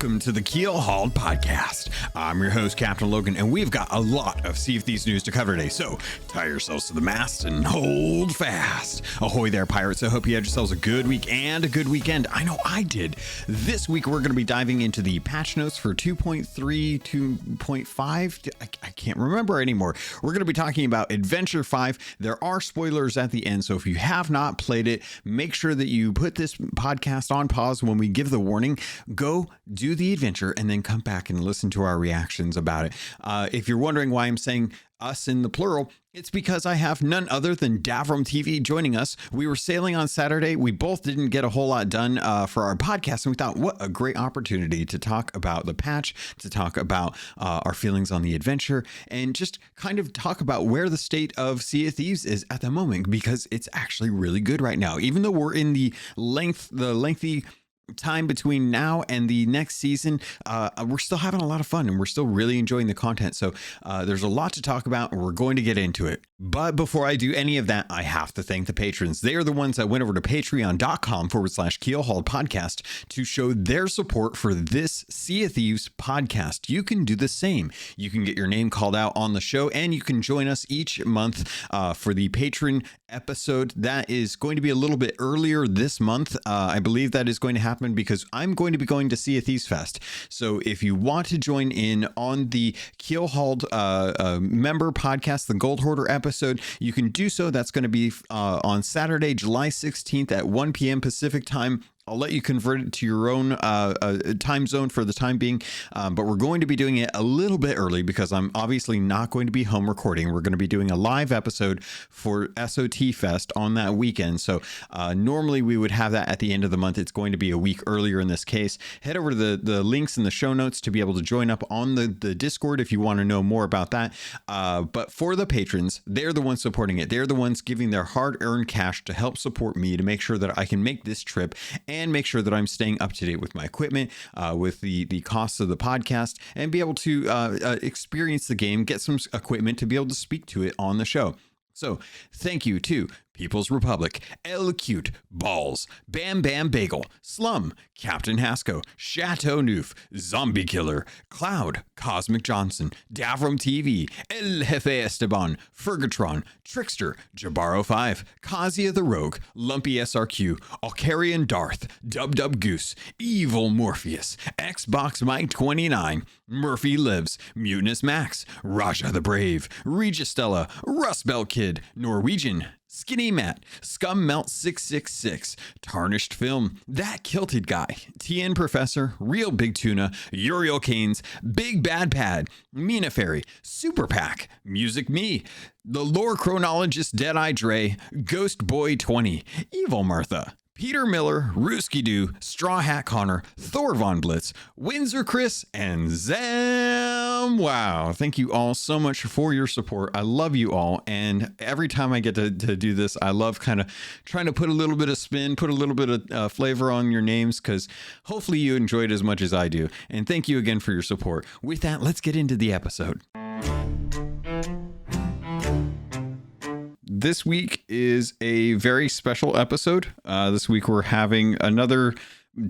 Welcome to the Keelhauled podcast. I'm your host, CaptainLogun, and we've got a lot of Sea of Thieves news to cover today, so tie yourselves to the mast and hold fast. Ahoy there, pirates. I hope you had yourselves a good week and a good weekend. I know I did. This week, we're going to be diving into the patch notes for 2.3, 2.5. I can't remember anymore. We're going to be talking about Adventure 5. There are spoilers at the end, so if you have not played it, make sure that you put this podcast on pause when we give the warning. Go do the adventure and then come back and listen to our reactions about it. If you're wondering why I'm saying us in the plural, it's because I have none other than Davrim TV joining us. We were sailing on Saturday. We both didn't get a whole lot done for our podcast, and we thought, what a great opportunity to talk about the patch, to talk about our feelings on the adventure, and just kind of talk about where the state of Sea of Thieves is at the moment, because it's actually really good right now. Even though we're in the lengthy time between now and the next season, we're still having a lot of fun and we're still really enjoying the content. So there's a lot to talk about and we're going to get into it. But before I do any of that, I have to thank the patrons. They are the ones that went over to patreon.com/Keelhauled podcast to show their support for this Sea of Thieves podcast. You can do the same. You can get your name called out on the show, and you can join us each month for the patron episode. That is going to be a little bit earlier this month. I believe that is going to happen because I'm going to be going to Sea of Thieves Fest. So if you want to join in on the Keelhauled member podcast, the Gold Hoarder episode, you can do so. That's going to be on Saturday, July 16th at 1 p.m. Pacific time. I'll let you convert it to your own time zone for the time being, but we're going to be doing it a little bit early because I'm obviously not going to be home recording. We're going to be doing a live episode for SOT Fest on that weekend. So normally we would have that at the end of the month. It's going to be a week earlier in this case. Head over to the links in the show notes to be able to join up on the Discord if you want to know more about that. But for the patrons, they're the ones supporting it. They're the ones giving their hard-earned cash to help support me to make sure that I can make this trip and make sure that I'm staying up to date with my equipment, with the costs of the podcast, and be able to experience the game, get some equipment to be able to speak to it on the show. So thank you to People's Republic, El Cute, Balls, Bam Bam Bagel, Slum, Captain Hasco, Chateau Neuf, Zombie Killer, Cloud, Cosmic Johnson, Davrim TV, El Jefe Esteban, Fergatron, Trickster, Jabaro 5, Kazia the Rogue, Lumpy SRQ, Alcarian Darth, Dub Dub Goose, Evil Morpheus, Xbox Mike 29, Murphy Lives, Mutinous Max, Raja the Brave, Registella, Rust Belt Kid, Norwegian, Skinny Matt, Scum Melt 666, Tarnished Film, That Kilted Guy, TN Professor, Real Big Tuna, Uriel Canes, Big Bad Pad, Mina Fairy, Super Pack, Music Me, The Lore Chronologist Deadeye Dre, Ghost Boy 20, Evil Martha, Peter Miller, Rooski Doo, Straw Hat Connor, Thor Von Blitz, Windsor Chris, and Zam. Wow. Thank you all so much for your support. I love you all. And every time I get to do this, I love kind of trying to put a little bit of spin, put a little bit of flavor on your names, because hopefully you enjoy it as much as I do. And thank you again for your support. With that, let's get into the episode. This week is a very special episode. This week we're having another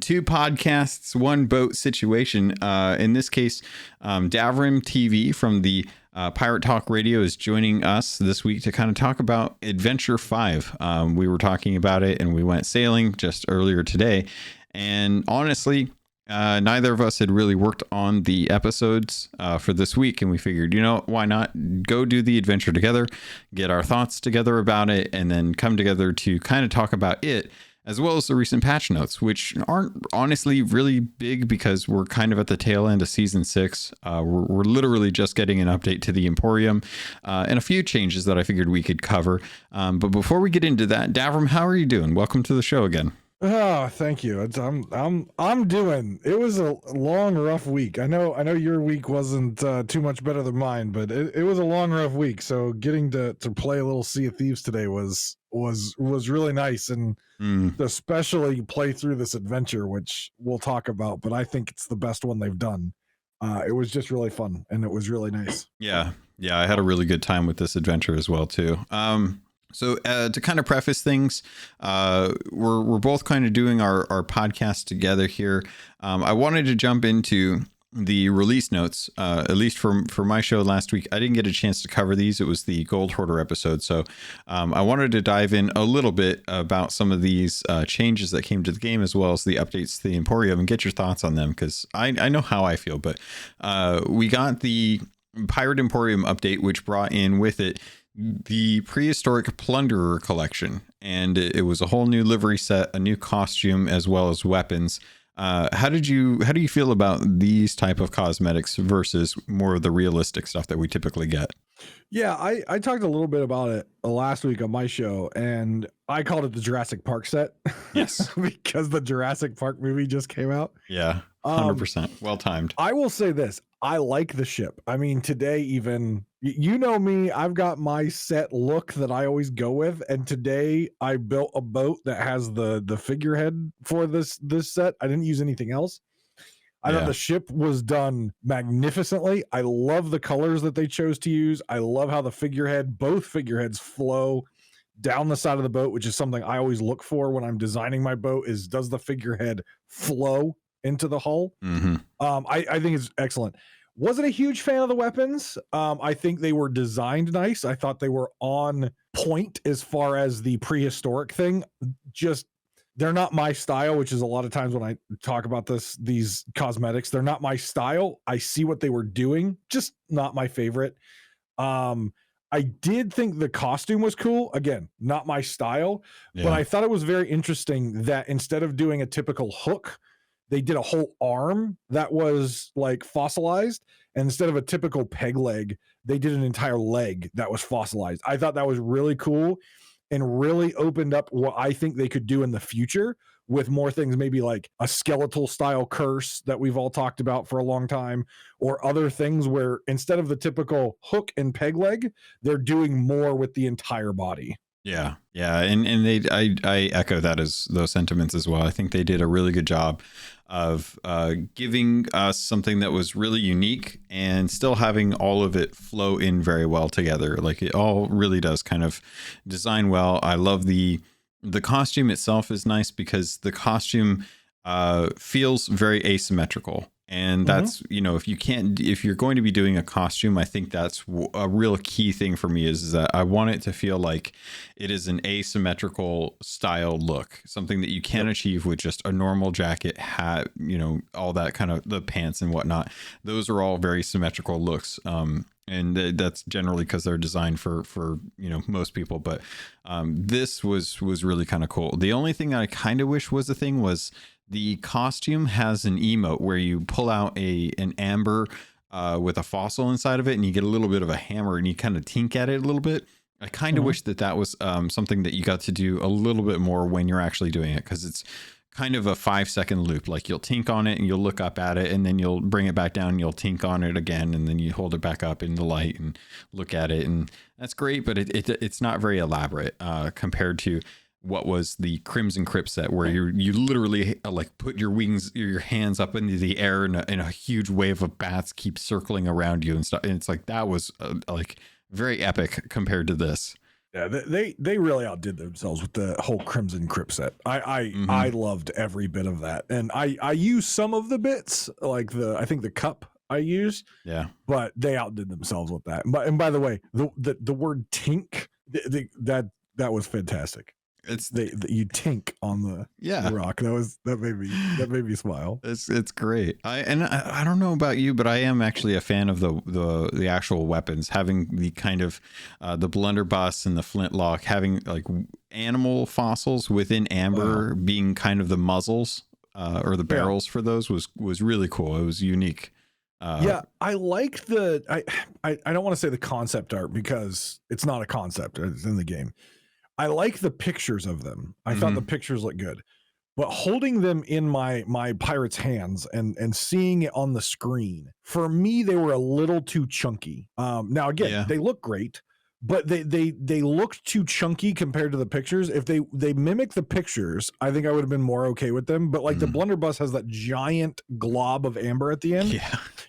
2 podcasts, 1 boat situation. In this case, Davrim TV from the Pirate Talk Radio is joining us this week to kind of talk about Adventure 5. We were talking about it and we went sailing just earlier today. And honestly, neither of us had really worked on the episodes for this week, and we figured, why not go do the adventure together, get our thoughts together about it, and then come together to kind of talk about it, as well as the recent patch notes, which aren't honestly really big because we're kind of at the tail end of season 6. We're literally just getting an update to the Emporium and a few changes that I figured we could cover. But before we get into that, Davrim, how are you doing? Welcome to the show again. Oh, thank you. I'm doing. It was a long, rough week. I know your week wasn't too much better than mine, but it was a long, rough week. So getting to play a little Sea of Thieves today was really nice, and especially play through this adventure, which we'll talk about. But I think it's the best one they've done. It was just really fun, and it was really nice. Yeah, I had a really good time with this adventure as well too. So to kind of preface things, we're both kind of doing our podcast together here. I wanted to jump into the release notes, at least for my show last week. I didn't get a chance to cover these. It was the Gold Hoarder episode. So I wanted to dive in a little bit about some of these changes that came to the game, as well as the updates to the Emporium, and get your thoughts on them, because I know how I feel. But we got the Pirate Emporium update, which brought in with it the Prehistoric Plunderer collection, and it was a whole new livery set, a new costume, as well as weapons. How do you feel about these type of cosmetics versus more of the realistic stuff that we typically get? Yeah, I talked a little bit about it last week on my show, and I called it the Jurassic Park set. Yes. Because the Jurassic Park movie just came out. Yeah, 100%. Well timed. I will say this. I like the ship. I mean, today even, you know me, I've got my set look that I always go with. And today I built a boat that has the figurehead for this set. I didn't use anything else. I thought the ship was done magnificently. I love the colors that they chose to use. I love how both figureheads flow down the side of the boat, which is something I always look for when I'm designing my boat, is does the figurehead flow into the hull? Mm-hmm. I think it's excellent. Wasn't a huge fan of the weapons. I think they were designed nice. I thought they were on point as far as the prehistoric thing. Just, they're not my style, which is a lot of times when I talk about these cosmetics, they're not my style. I see what they were doing, just not my favorite. I did think the costume was cool. Again, not my style, but I thought it was very interesting that instead of doing a typical hook, they did a whole arm that was like fossilized. And instead of a typical peg leg, they did an entire leg that was fossilized. I thought that was really cool and really opened up what I think they could do in the future with more things, maybe like a skeletal style curse that we've all talked about for a long time, or other things where instead of the typical hook and peg leg, they're doing more with the entire body. Yeah. And I echo those sentiments as well. I think they did a really good job of giving us something that was really unique and still having all of it flow in very well together. Like, it all really does kind of design well. I love the costume itself is nice, because the costume feels very asymmetrical. And that's, if you're going to be doing a costume, I think that's a real key thing for me is that I want it to feel like it is an asymmetrical style look, something that you can't achieve with just a normal jacket, hat, all that kind of the pants and whatnot. Those are all very symmetrical looks. And that's generally because they're designed for most people. But this was really kind of cool. The only thing I kind of wish was a thing was the costume has an emote where you pull out an amber with a fossil inside of it, and you get a little bit of a hammer and you kind of tink at it a little bit. I kind of wish that was something that you got to do a little bit more when you're actually doing it, because it's kind of a 5-second loop. Like, you'll tink on it and you'll look up at it, and then you'll bring it back down and you'll tink on it again, and then you hold it back up in the light and look at it, and that's great, but it's not very elaborate compared to what was the Crimson Crypt set, where you literally like put your hands up into the air, and a huge wave of bats keep circling around you and stuff. And it's like, that was like very epic compared to this. Yeah, they really outdid themselves with the whole Crimson Crypt set. I loved every bit of that, and I used some of the bits, like I think the cup I used. Yeah, but they outdid themselves with that. And by the way, the word tink, that was fantastic. It's you tink on the rock. That made me smile. It's great. I don't know about you, but I am actually a fan of the actual weapons, having the kind of the blunderbuss and the flintlock, having like animal fossils within amber being kind of the muzzles or the barrels for those was really cool. It was unique. I like I don't want to say the concept art, because it's not a concept, it's in the game. I like the pictures of them. I thought the pictures looked good, but holding them in my pirate's hands and seeing it on the screen, for me, they were a little too chunky. Now again, they look great, but they looked too chunky compared to the pictures. If they mimic the pictures, I think I would have been more okay with them. But like the blunderbuss has that giant glob of amber at the end,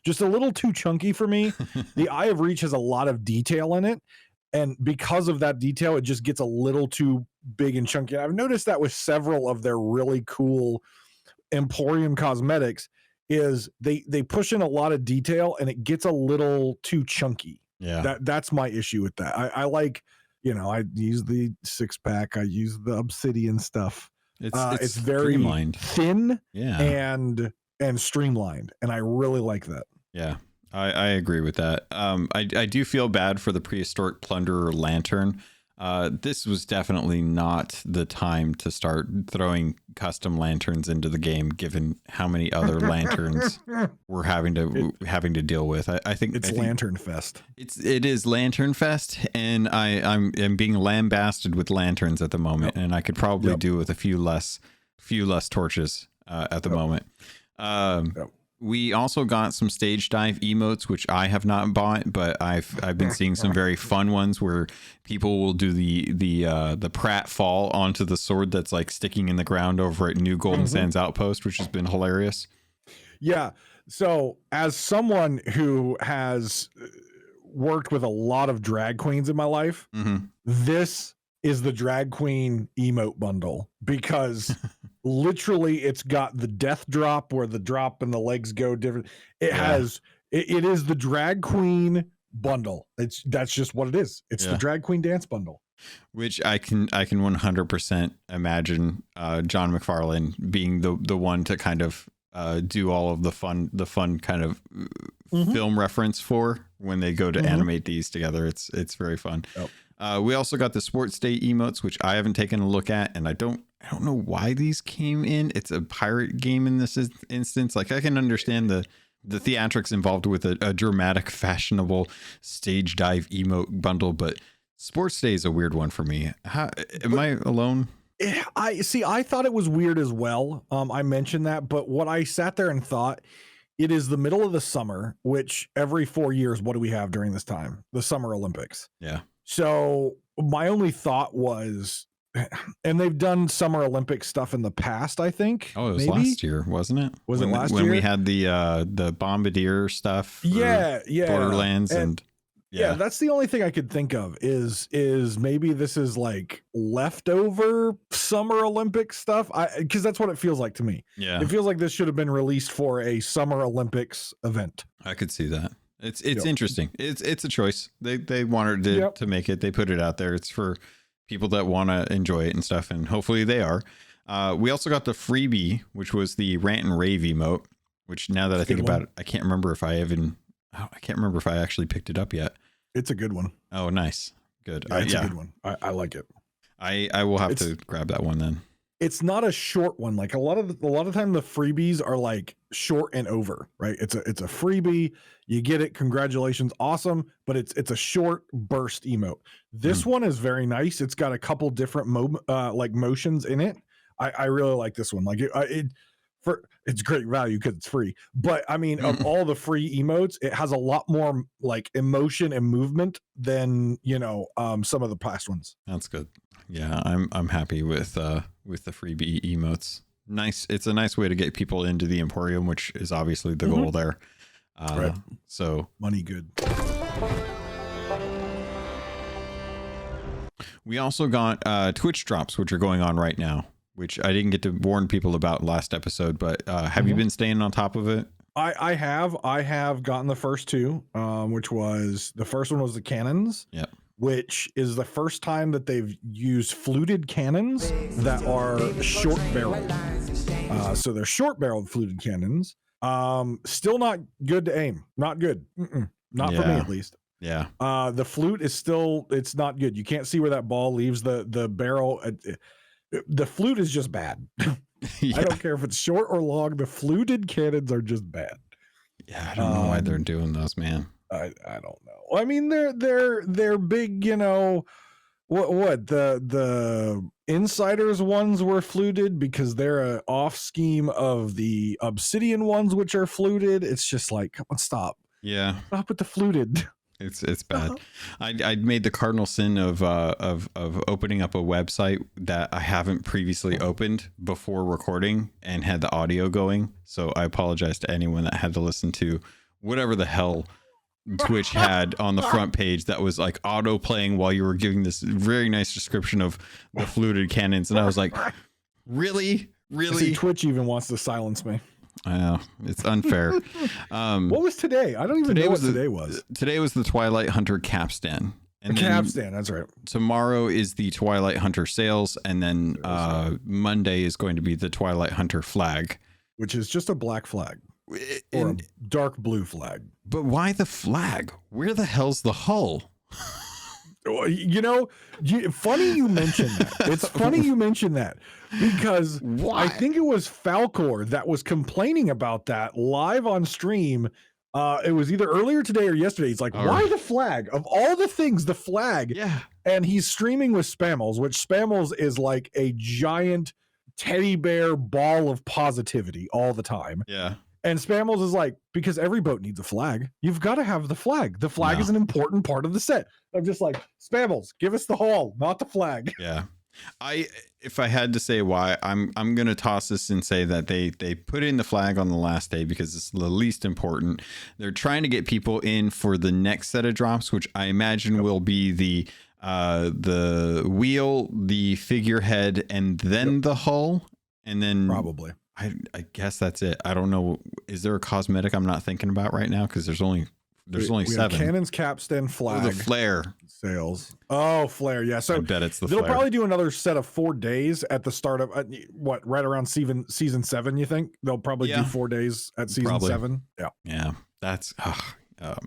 just a little too chunky for me. The Eye of Reach has a lot of detail in it. And because of that detail, it just gets a little too big and chunky. I've noticed that with several of their really cool Emporium cosmetics is they push in a lot of detail and it gets a little too chunky. Yeah. That's my issue with that. I like, I use the 6-pack, I use the obsidian stuff. It's very streamlined, thin, yeah, and streamlined, and I really like that. Yeah, I agree with that. I do feel bad for the prehistoric plunderer lantern. This was definitely not the time to start throwing custom lanterns into the game, given how many other lanterns we're having to deal with. I think Lantern Fest. It is Lantern Fest, and I'm being lambasted with lanterns at the moment, and I could probably do with a few less torches at the moment. We also got some stage dive emotes, which I have not bought, but I've been seeing some very fun ones where people will do the Pratt fall onto the sword that's like sticking in the ground over at New Golden Sands Outpost, which has been hilarious. Yeah. So as someone who has worked with a lot of drag queens in my life, this is the drag queen emote bundle, because literally it's got the death drop where the drop and the legs go different. It is the drag queen bundle. That's just what it is. It's the drag queen dance bundle, which I can 100% imagine John McFarlane being the one to kind of do all of the fun kind of film reference for when they go to animate these together. It's very fun. We also got the Sports Day emotes, which I haven't taken a look at, and I don't know why these came in. It's a pirate game in this instance. Like, I can understand the theatrics involved with a dramatic, fashionable stage dive emote bundle, but Sports Day is a weird one for me. Am I alone? I thought it was weird as well. I mentioned that, but what I sat there and thought, it is the middle of the summer, which every 4 years, what do we have during this time? The Summer Olympics. Yeah. So my only thought was, and they've done Summer Olympic stuff in the past, I think. Oh, it was last year, wasn't it? Was it last year? When we had the Bombardier stuff. Yeah. Borderlands and yeah, that's the only thing I could think of is maybe this is like leftover Summer Olympic stuff. Because that's what it feels like to me. Yeah. It feels like this should have been released for a Summer Olympics event. I could see that. It's interesting. It's a choice. They wanted to make it. They put it out there. It's for people that want to enjoy it and stuff, and hopefully they are. We also got the freebie, which was the rant and rave emote, which now that I think about it, I can't remember if I actually picked it up yet. It's a good one. Oh, nice. Good. Yeah, it's a good one. I like it. I will have to grab that one then. It's not a short one. Like a lot of time the freebies are like short and over, right? It's a freebie. You get it. Congratulations. Awesome. But it's a short burst emote. This one is very nice. It's got a couple different motions in it. I really like this one. Like it's great value because it's free. But I mean, of all the free emotes, it has a lot more like emotion and movement than, some of the past ones. That's good. Yeah, I'm happy with the freebie emotes. Nice. It's a nice way to get people into the Emporium, which is obviously the goal there. Right. So money good. We also got Twitch drops, which are going on right now, which I didn't get to warn people about last episode, but have you been staying on top of it? I have gotten the first two, which was the first one was the cannons. Yep. Which is the first time that they've used fluted cannons that are short barreled. So they're short barreled fluted cannons. Still not good to aim. Not good. Not for me, at least. Yeah. The flute is it's not good. You can't see where that ball leaves the barrel. The flute is just bad. Yeah. I don't care if it's short or long. The fluted cannons are just bad. Yeah, I don't know why they're doing those, man. I don't know. I mean, they're big, what the Insiders ones were fluted because they're a off scheme of the Obsidian ones, which are fluted. It's just like, come on, stop. Yeah. Stop with the fluted. It's bad. I made the cardinal sin of opening up a website that I haven't previously opened before recording and had the audio going. So I apologize to anyone that had to listen to whatever the hell Twitch had on the front page that was like auto playing while you were giving this very nice description of the fluted cannons, and I was like, really? See, Twitch even wants to silence me. I know, it's unfair. What was today? I don't even know what today was. Today was the Twilight Hunter capstan. And capstan, that's right. Tomorrow is the Twilight Hunter sales, and then Monday is going to be the Twilight Hunter flag, which is just a black flag or a dark blue flag. But why the flag? Where the hell's the hull? You know, funny you mentioned that. It's funny you mentioned that because I think it was Falcor that was complaining about that live on stream. It was either earlier today or yesterday. He's like, why the flag? Of all the things, the flag. Yeah. And he's streaming with Spammels, which Spammels is like a giant teddy bear ball of positivity all the time. Yeah. And Spammels is like, because every boat needs a flag. You've got to have the flag. The flag is an important part of the set. I'm just like, Spammels, give us the hull, not the flag. Yeah. If I had to say why, I'm going to toss this and say that they put in the flag on the last day because it's the least important. They're trying to get people in for the next set of drops, which I imagine will be the wheel, the figurehead, and then the hull, and then probably. I guess that's it. I don't know. Is there a cosmetic I'm not thinking about right now? Because there's only seven. Cannons, capstan, flag. Oh, the flare sales. Oh, flare. Yeah. So I bet it's the they'll flare. probably do another set of 4 days at the start of right around season 7. You think they'll probably do 4 days at season 7? Yeah. Yeah. That's oh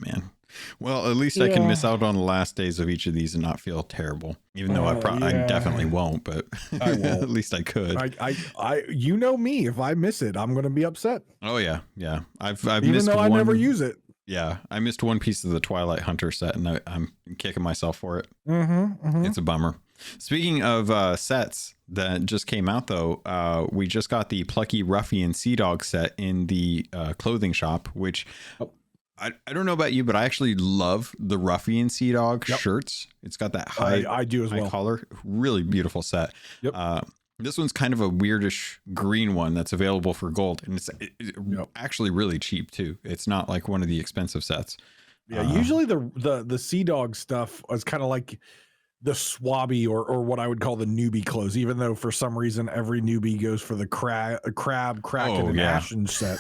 man. Well, at least I can miss out on the last days of each of these and not feel terrible. Even though I definitely won't, but I won't. at least I could. I you know me. If I miss it, I'm going to be upset. Oh yeah, yeah. I've even missed though I never use it. Yeah, I missed one piece of the Twilight Hunter set, and I'm kicking myself for it. It's a bummer. Speaking of sets that just came out, though, we just got the Plucky Ruffian Sea Dog set in the clothing shop, which I don't know about you, but I actually love the Ruffian Sea Dog shirts. It's got that I do as well. collar. Really beautiful set. This one's kind of a weirdish green one that's available for gold, and it's actually really cheap too. It's not like one of the expensive sets. Yeah, usually the Sea Dog stuff is kind of like the swabby or what I would call the newbie clothes, even though for some reason every newbie goes for the crab, kraken, and ashen set.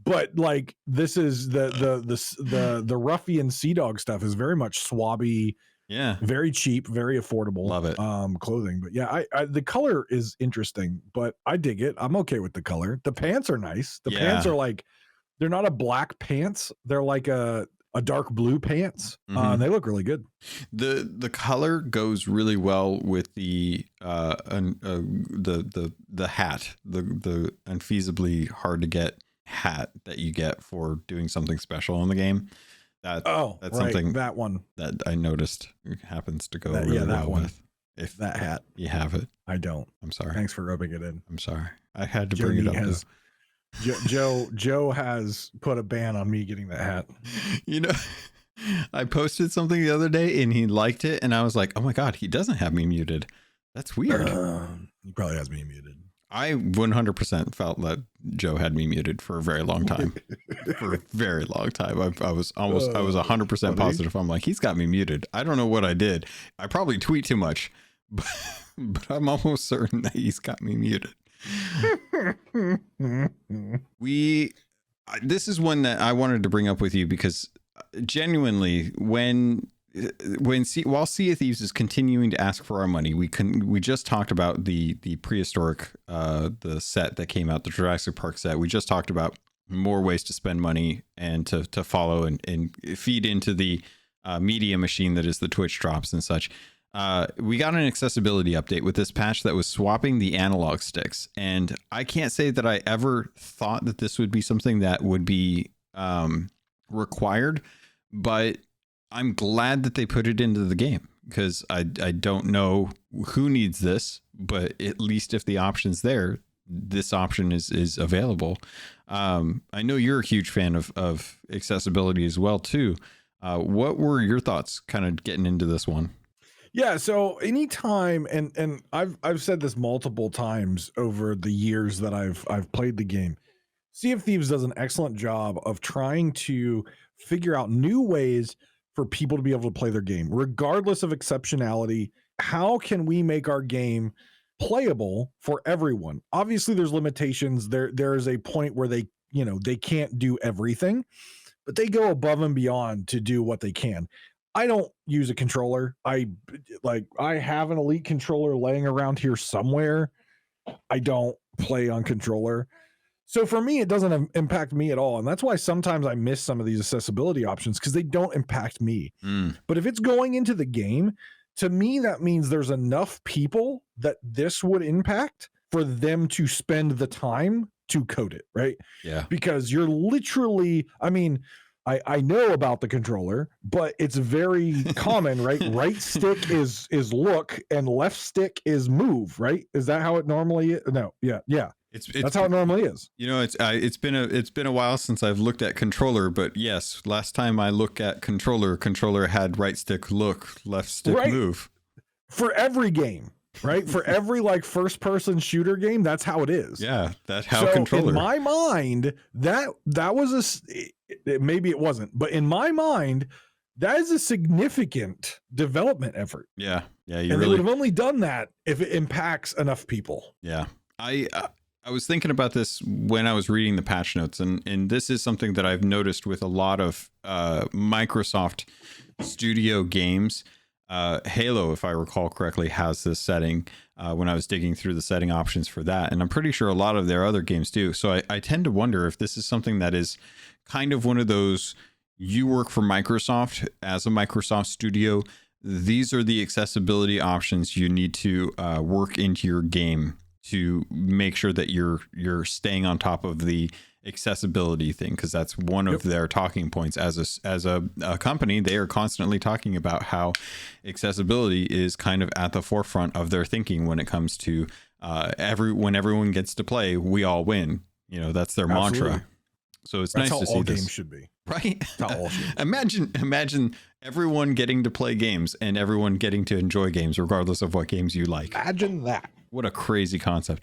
But like this is the Ruffian Sea Dog stuff is very much swabby. Yeah, very cheap, very affordable. Love it. Clothing, but yeah, I the color is interesting, but I dig it. I'm okay with the color. The pants are nice. The pants are like, they're not a black pants. They're like a dark blue pants. And they look really good. The color goes really well with the hat, the unfeasibly hard to get hat that you get for doing something special in the game. That's something that one that I noticed happens to go really well with. If that hat, you have it. I don't. I'm sorry. Thanks for rubbing it in. I'm sorry. I had to bring it up. Joe has put a ban on me getting that hat. You know, I posted something the other day and he liked it, and I was like, oh my god, he doesn't have me muted. That's weird. He probably has me muted. I 100% felt that Joe had me muted for a very long time. For a very long time. I was 100% positive. I'm like, he's got me muted. I don't know what I did. I probably tweet too much, but I'm almost certain that he's got me muted. This is one that I wanted to bring up with you because genuinely, while Sea of Thieves is continuing to ask for our money, we just talked about the prehistoric the set that came out, the Jurassic Park set. We just talked about more ways to spend money and to follow and feed into the media machine that is the Twitch drops and such. We got an accessibility update with this patch that was swapping the analog sticks, and I can't say that I ever thought that this would be something that would be required, but I'm glad that they put it into the game because I don't know who needs this, but at least if the option's there, this option is available. I know you're a huge fan of accessibility as well too. What were your thoughts kind of getting into this one? Yeah, so anytime, and I've said this multiple times over the years that I've played the game, Sea of Thieves does an excellent job of trying to figure out new ways for people to be able to play their game, regardless of exceptionality. How can we make our game playable for everyone? Obviously, there's limitations. There is a point where they can't do everything, but they go above and beyond to do what they can. I don't use a controller. I have an Elite controller laying around here somewhere. I don't play on controller. So for me, it doesn't impact me at all. And that's why sometimes I miss some of these accessibility options, because they don't impact me. But if it's going into the game, to me, that means there's enough people that this would impact for them to spend the time to code it, right? Yeah. Because you're literally, I mean, I know about the controller, but it's very common, right? Right stick is look and left stick is move, right? Is that how it normally is? No, yeah. That's how it normally is. It's been a while since I've looked at controller, but yes, last time I looked at controller had right stick look, left stick move. For every game, right? For every first person shooter game, that's how it is. Yeah, that's how controller. In my mind, that was maybe it wasn't, but in my mind, that is a significant development effort. Yeah. They would have only done that if it impacts enough people. Yeah. I was thinking about this when I was reading the patch notes, and this is something that I've noticed with a lot of Microsoft Studio games. Halo, if I recall correctly, has this setting when I was digging through the setting options for that. And I'm pretty sure a lot of their other games do. So I tend to wonder if this is something that is kind of one of those, you work for Microsoft as a Microsoft Studio. These are the accessibility options you need to work into your game to make sure that you're staying on top of the accessibility thing, because that's one of their talking points as a company. They are constantly talking about how accessibility is kind of at the forefront of their thinking when it comes to when everyone gets to play, we all win. That's their mantra. So it's nice to see this. That's how all games should be. Right? That's how all should be. Imagine everyone getting to play games and everyone getting to enjoy games regardless of what games you like. Imagine that. What a crazy concept.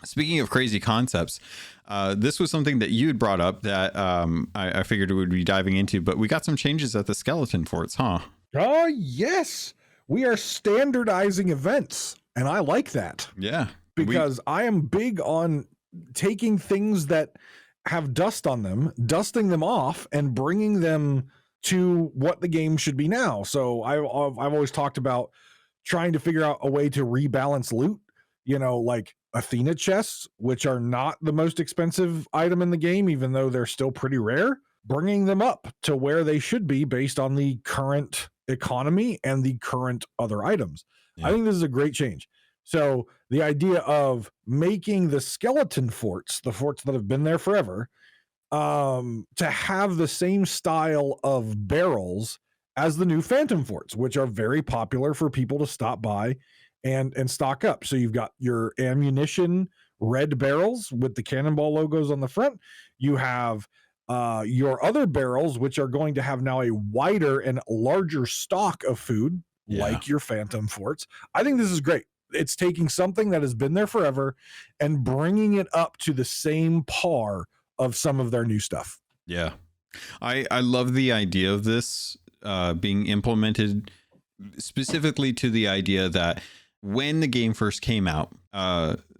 Speaking of crazy concepts, this was something that you had brought up that I figured we would be diving into, but we got some changes at the skeleton forts, huh? Oh, yes. We are standardizing events, and I like that. Yeah. Because I am big on taking things that have dust on them, dusting them off, and bringing them to what the game should be now. So I've always talked about trying to figure out a way to rebalance loot, like Athena chests, which are not the most expensive item in the game, even though they're still pretty rare, bringing them up to where they should be based on the current economy and the current other items. Yeah. I think this is a great change. So the idea of making the skeleton forts, the forts that have been there forever, to have the same style of barrels as the new Phantom forts, which are very popular for people to stop by and stock up. So you've got your ammunition red barrels with the cannonball logos on the front. You have your other barrels, which are going to have now a wider and larger stock of food, like your Phantom forts. I think this is great. It's taking something that has been there forever and bringing it up to the same par of some of their new stuff. Yeah. I love the idea of this being implemented specifically to the idea that when the game first came out,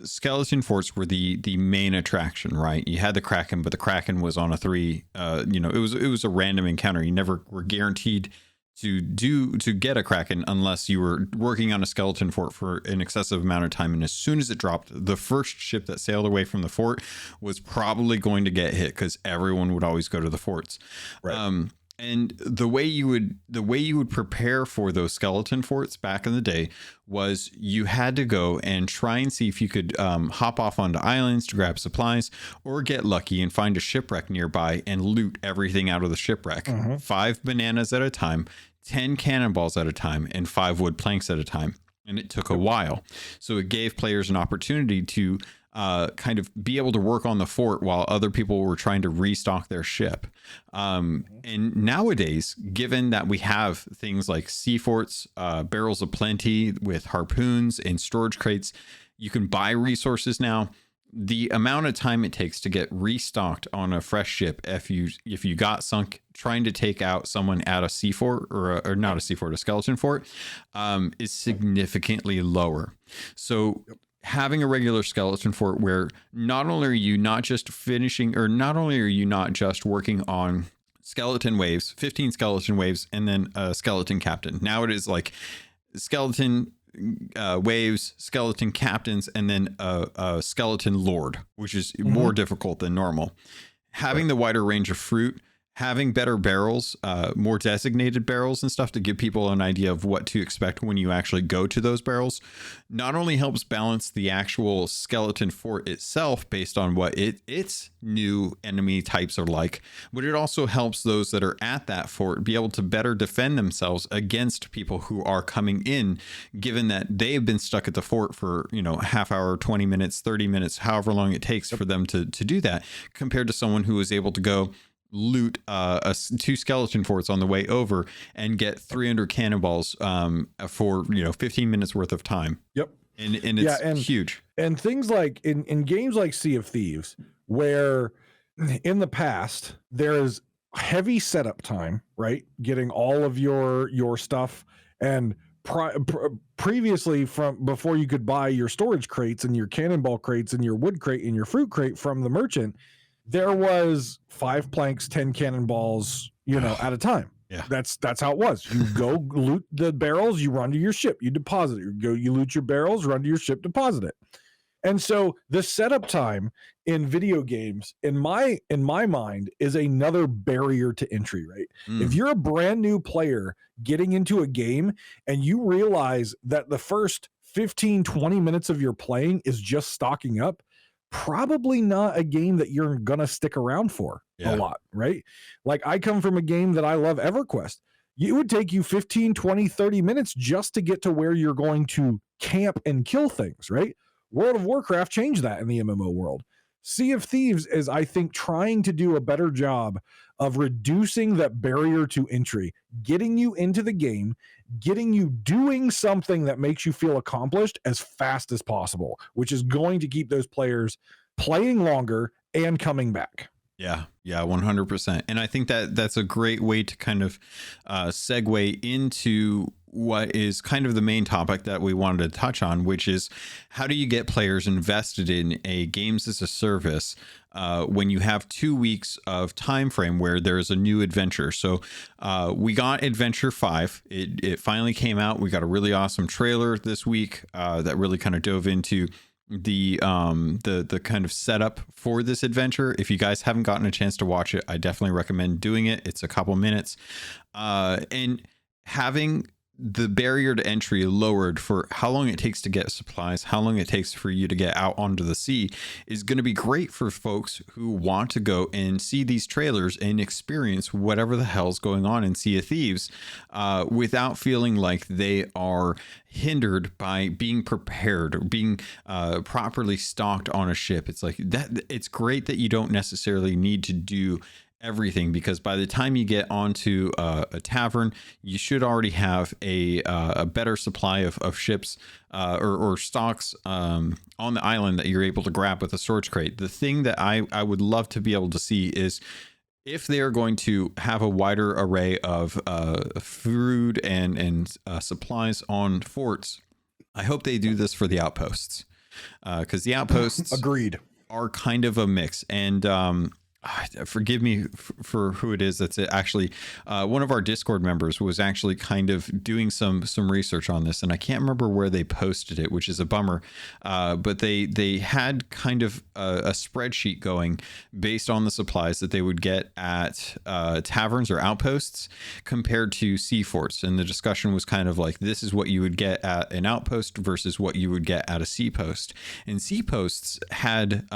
skeleton forts were the main attraction, right? You had the Kraken, but the Kraken was on a 3, it was a random encounter. You never were guaranteed to get a Kraken unless you were working on a skeleton fort for an excessive amount of time. And as soon as it dropped, the first ship that sailed away from the fort was probably going to get hit because everyone would always go to the forts. Right. And the way you would prepare for those skeleton forts back in the day was you had to go and try and see if you could hop off onto islands to grab supplies, or get lucky and find a shipwreck nearby and loot everything out of the shipwreck. 5 bananas at a time, 10 cannonballs at a time, and 5 wood planks at a time. And it took a while. So it gave players an opportunity to kind of be able to work on the fort while other people were trying to restock their ship. And nowadays, given that we have things like sea forts, barrels of plenty with harpoons and storage crates, you can buy resources now. the amount of time it takes to get restocked on a fresh ship if you got sunk trying to take out someone at a sea fort or not a sea fort, a skeleton fort, is significantly lower. So having a regular skeleton fort where not only are you not just working on skeleton waves, 15 skeleton waves, and then a skeleton captain. Now it is like skeleton waves, skeleton captains, and then a skeleton lord, which is more difficult than normal. Having the wider range of fruit, having better barrels, more designated barrels and stuff to give people an idea of what to expect when you actually go to those barrels, not only helps balance the actual skeleton fort itself based on what its new enemy types are like, but it also helps those that are at that fort be able to better defend themselves against people who are coming in, given that they've been stuck at the fort for, half hour, 20 minutes, 30 minutes, however long it takes for them to do that, compared to someone who is able to go loot 2 skeleton forts on the way over and get 300 cannonballs for 15 minutes worth of time. Yep. And it's huge. And things like in games like Sea of Thieves, where in the past there's heavy setup time, right? Getting all of your stuff, and previously, from before you could buy your storage crates and your cannonball crates and your wood crate and your fruit crate from the merchant, there was 5 planks, 10 cannonballs, at a time. Yeah. That's how it was. You go loot the barrels, you run to your ship, you deposit it. You loot your barrels, run to your ship, deposit it. And so the setup time in video games, in my mind, is another barrier to entry, right? If you're a brand new player getting into a game and you realize that the first 15, 20 minutes of your playing is just stocking up, probably not a game that you're gonna stick around for a lot, right? Like, I come from a game that I love, EverQuest. It would take you 15, 20, 30 minutes just to get to where you're going to camp and kill things, right? World of Warcraft changed that in the MMO world. Sea of Thieves is, I think, trying to do a better job of reducing that barrier to entry, getting you into the game, getting you doing something that makes you feel accomplished as fast as possible, which is going to keep those players playing longer and coming back. Yeah, 100%. And I think that that's a great way to kind of segue into what is kind of the main topic that we wanted to touch on, which is how do you get players invested in a games as a service when you have 2 weeks of time frame where there's a new adventure. So we got Adventure 5. It finally came out. We got a really awesome trailer this week that really kind of dove into the kind of setup for this adventure. If you guys haven't gotten a chance to watch it, I definitely recommend doing it. It's a couple minutes, and having the barrier to entry lowered for how long it takes to get supplies, how long it takes for you to get out onto the sea, is going to be great for folks who want to go and see these trailers and experience whatever the hell's going on in Sea of Thieves without feeling like they are hindered by being prepared or being properly stocked on a ship. It's like that. It's great that you don't necessarily need to do everything, because by the time you get onto a tavern, you should already have a better supply of ships or stocks on the island that you're able to grab with a storage crate. The thing that I would love to be able to see is if they are going to have a wider array of food and supplies on forts. I hope they do this for the outposts, because the outposts agreed are kind of a mix. And forgive me for who it is. That's actually one of our Discord members was actually kind of doing some research on this, and I can't remember where they posted it, which is a bummer. But they had kind of a spreadsheet going based on the supplies that they would get at taverns or outposts compared to sea forts, and the discussion was kind of like, this is what you would get at an outpost versus what you would get at a sea post. And sea posts had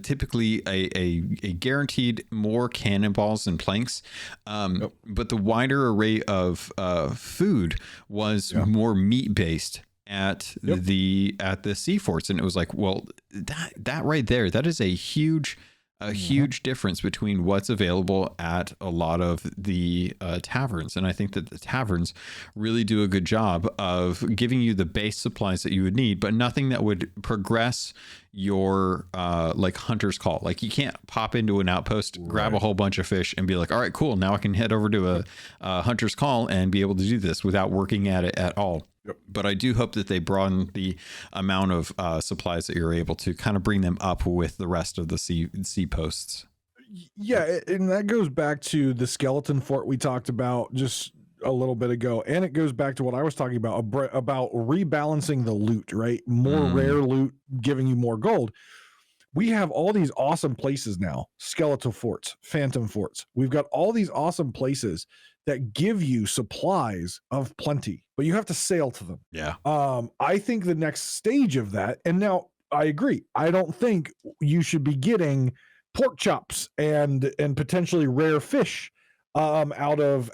typically a guaranteed more cannonballs and planks, but the wider array of food was more meat based at the sea forts. And it was like, well, that right there, that is a huge a huge difference between what's available at a lot of the taverns. And I think that the taverns really do a good job of giving you the base supplies that you would need, but nothing that would progress your like hunter's call. Like you can't pop into an outpost, grab a whole bunch of fish and be like, all right, cool, now I can head over to a hunter's call and be able to do this without working at it at all. But I do hope that they broaden the amount of supplies that you're able to kind of bring them up with the rest of the sea posts. Yeah, and that goes back to the skeleton fort we talked about just a little bit ago, and it goes back to what I was talking about rebalancing the loot, right? More rare loot giving you more gold. We have all these awesome places now, skeletal forts, phantom forts. We've got all these awesome places that give you supplies of plenty, but you have to sail to them. Yeah. I think the next stage of that, and now I agree, I don't think you should be getting pork chops and potentially rare fish out of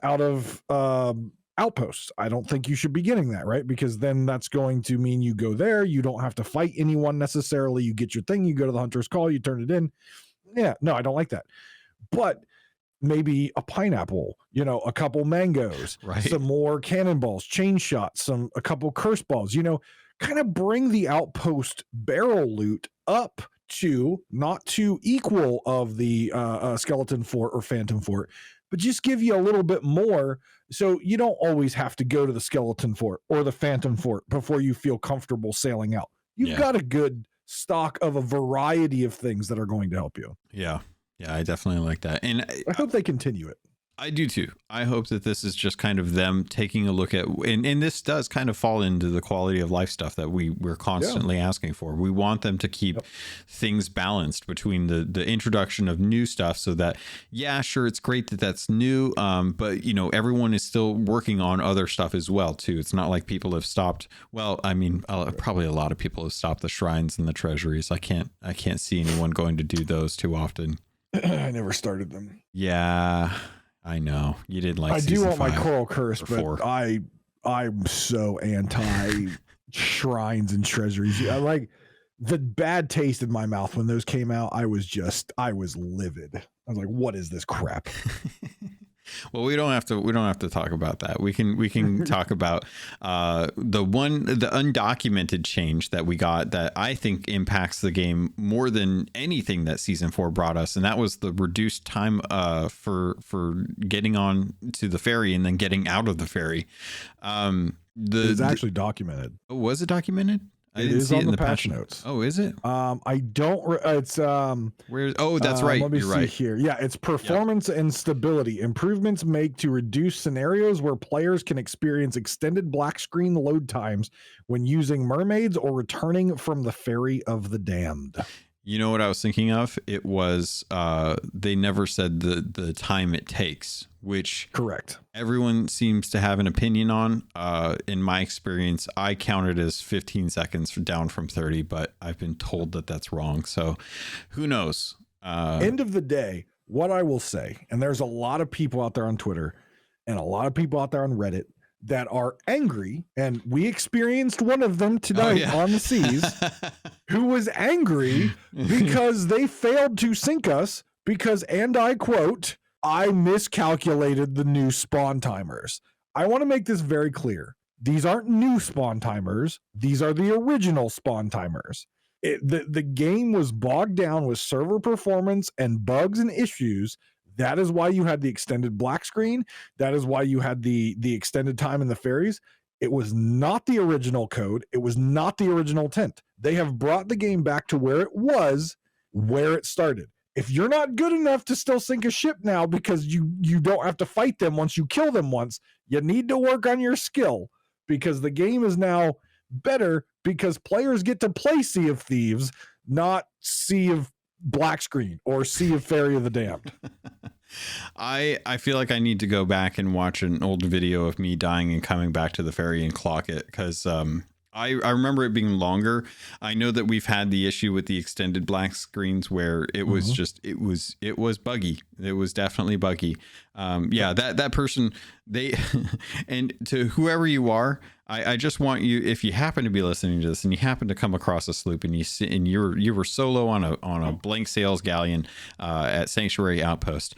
outposts. I don't think you should be getting that, right? Because then that's going to mean you go there, you don't have to fight anyone necessarily, you get your thing, you go to the hunter's call, you turn it in. Yeah, no, I don't like that. But maybe a pineapple, a couple mangoes, some more cannonballs, chain shots, a couple curse balls, kind of bring the outpost barrel loot up to not to equal of the skeleton fort or phantom fort, but just give you a little bit more. So you don't always have to go to the skeleton fort or the phantom fort before you feel comfortable sailing out. You've got a good stock of a variety of things that are going to help you. Yeah. Yeah, I definitely like that. And I hope they continue it. I do too. I hope that this is just kind of them taking a look at, and this does kind of fall into the quality of life stuff that we're constantly asking for. We want them to keep things balanced between the introduction of new stuff so that, yeah, sure, it's great that that's new. But everyone is still working on other stuff as well too. It's not like people have stopped. Well, I mean, probably a lot of people have stopped the shrines and the treasuries. I can't see anyone going to do those too often. I never started them. Yeah, I know you did like. I do want my coral curse, but 4. I'm so anti shrines and treasuries. I like the bad taste in my mouth when those came out. I was livid. I was like, what is this crap? Well, we don't have to talk about that. We can talk about the undocumented change that we got that I think impacts the game more than anything that season 4 brought us, and that was the reduced time for getting on to the ferry and then getting out of the ferry. It's actually documented. Oh, was it documented? I didn't see it in the patch notes. Oh, is it? I don't. It's where's? Oh, that's right. Let me You're see right. Here. Yeah, it's performance and stability improvements make to reduce scenarios where players can experience extended black screen load times when using mermaids or returning from the ferry of the damned. You know what I was thinking of? It was they never said the time it takes, which correct. Everyone seems to have an opinion on. In my experience, I counted as 15 seconds down from 30, but I've been told that that's wrong. So who knows? End of the day, what I will say, and there's a lot of people out there on Twitter and a lot of people out there on Reddit that are angry, and we experienced one of them tonight on the seas who was angry because they failed to sink us because, and I quote, I miscalculated the new spawn timers. I want to make this very clear. These aren't new spawn timers. These are the original spawn timers. The game was bogged down with server performance and bugs and issues. That is why you had the extended black screen. That is why you had the extended time in the ferries. It was not the original code. It was not the original intent. They have brought the game back to where it was, where it started. If you're not good enough to still sink a ship now because you don't have to fight them once you kill them once, you need to work on your skill, because the game is now better because players get to play Sea of Thieves, not Sea of Black Screen or Sea of Ferry of the Damned. I feel like I need to go back and watch an old video of me dying and coming back to the ferry and clock it, because I remember it being longer. I know that we've had the issue with the extended black screens where it was just it was buggy. It was definitely buggy. That person, they and to whoever you are, I just want you, if you happen to be listening to this and you happen to come across a sloop and you were solo on a blank sails galleon at Sanctuary Outpost,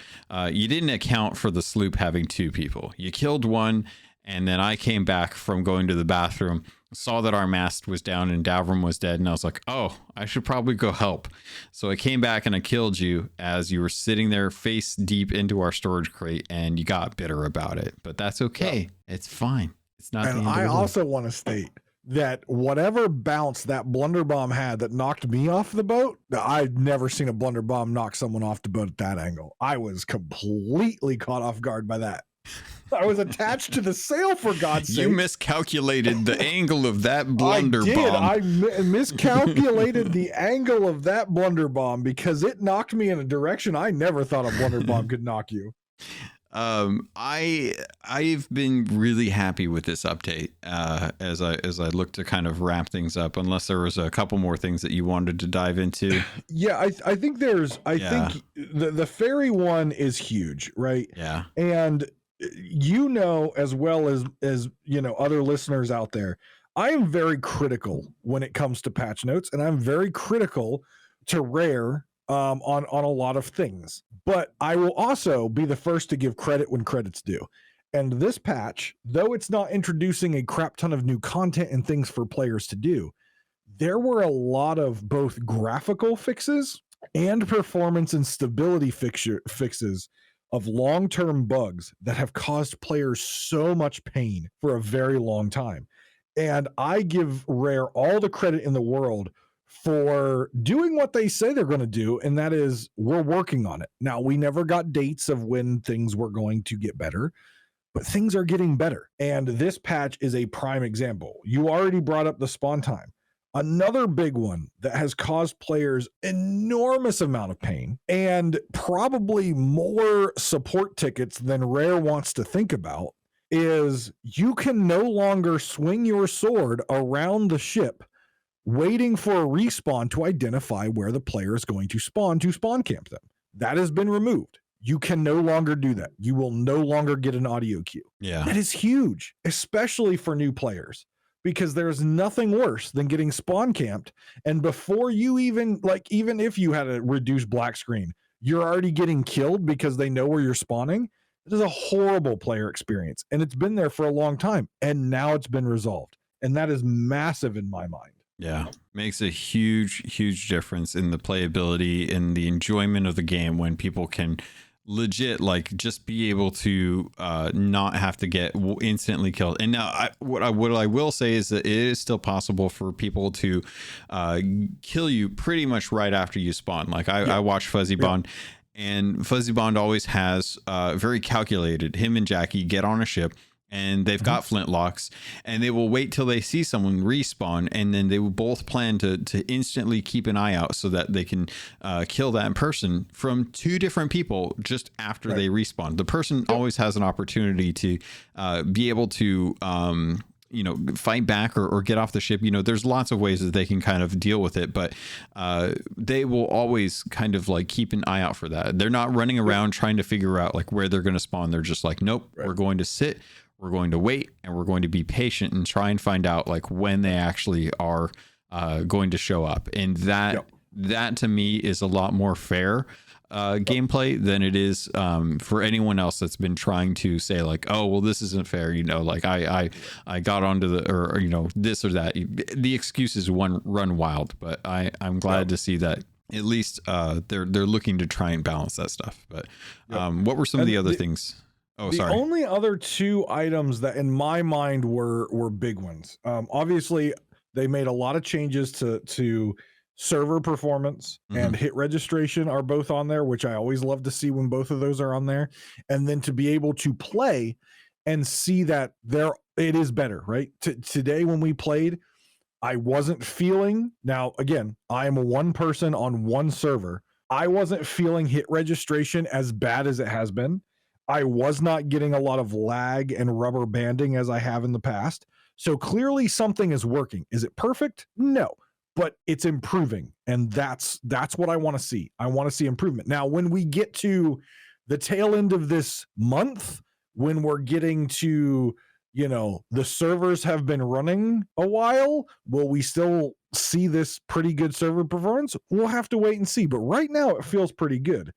you didn't account for the sloop having two people. You killed one, and then I came back from going to the bathroom, saw that our mast was down and Davrim was dead, and I was like, oh, I should probably go help. So I came back and I killed you as you were sitting there face deep into our storage crate, and you got bitter about it. But that's okay. Yeah. It's fine. It's not. And I also want to state that whatever bounce that blunderbomb had that knocked me off the boat, I've never seen a blunderbomb knock someone off the boat at that angle. I was completely caught off guard by that. I was attached to the sail, for God's sake. You miscalculated the angle of that blunderbomb. I miscalculated the angle of that blunderbomb because it knocked me in a direction I never thought a blunderbomb could knock you. I've been really happy with this update as I look to kind of wrap things up, unless there was a couple more things that you wanted to dive into. Yeah, I think think the ferry one is huge, right? Yeah. And as well as other listeners out there, I am very critical when it comes to patch notes, and I'm very critical to Rare on a lot of things. But I will also be the first to give credit when credit's due. And this patch, though it's not introducing a crap ton of new content and things for players to do, there were a lot of both graphical fixes and performance and stability fixes of long-term bugs that have caused players so much pain for a very long time. And I give Rare all the credit in the world for doing what they say they're going to do, and that is, we're working on it. Now, we never got dates of when things were going to get better, but things are getting better. And this patch is a prime example. You already brought up the spawn time. Another big one that has caused players enormous amount of pain and probably more support tickets than Rare wants to think about is you can no longer swing your sword around the ship waiting for a respawn to identify where the player is going to spawn camp them. That has been removed. You can no longer do that. You will no longer get an audio cue. Yeah. That is huge, especially for new players, because there's nothing worse than getting spawn camped. And before you even if you had a reduced black screen, you're already getting killed because they know where you're spawning. It is a horrible player experience, and it's been there for a long time, and now it's been resolved. And that is massive in my mind. Yeah, makes a huge difference in the playability and the enjoyment of the game when people can legit just be able to not have to get instantly killed. And now what I will say is that it is still possible for people to kill you pretty much right after you spawn. I watch Fuzzy Bond, and Fuzzy Bond always has very calculated. Him and Jackie get on a ship, and they've got flintlocks, and they will wait till they see someone respawn, and then they will both plan to instantly keep an eye out so that they can kill that person from two different people just after they respawn. The person always has an opportunity to be able to fight back or get off the ship. There's lots of ways that they can kind of deal with it, but they will always kind of keep an eye out for that. They're not running around trying to figure out where they're going to spawn. They're just nope, we're going to sit, we're going to wait, and we're going to be patient and try and find out when they actually are going to show up. And that to me is a lot more fair gameplay than it is for anyone else that's been trying to say oh, well, this isn't fair. I got onto the, this or that. The excuses run wild, but I'm glad to see that at least they're looking to try and balance that stuff. But what were some of the other things? Oh, sorry. The only other two items that in my mind were big ones. Obviously they made a lot of changes to server performance and hit registration are both on there, which I always love to see when both of those are on there. And then to be able to play and see that it is better, right? Today when we played, I wasn't feeling, now again, I am one person on one server. I wasn't feeling hit registration as bad as it has been. I was not getting a lot of lag and rubber banding as I have in the past. So clearly something is working. Is it perfect? No, but it's improving. And that's what I want to see. I want to see improvement. Now, when we get to the tail end of this month, when we're getting to, the servers have been running a while, will we still see this pretty good server performance? We'll have to wait and see. But right now it feels pretty good.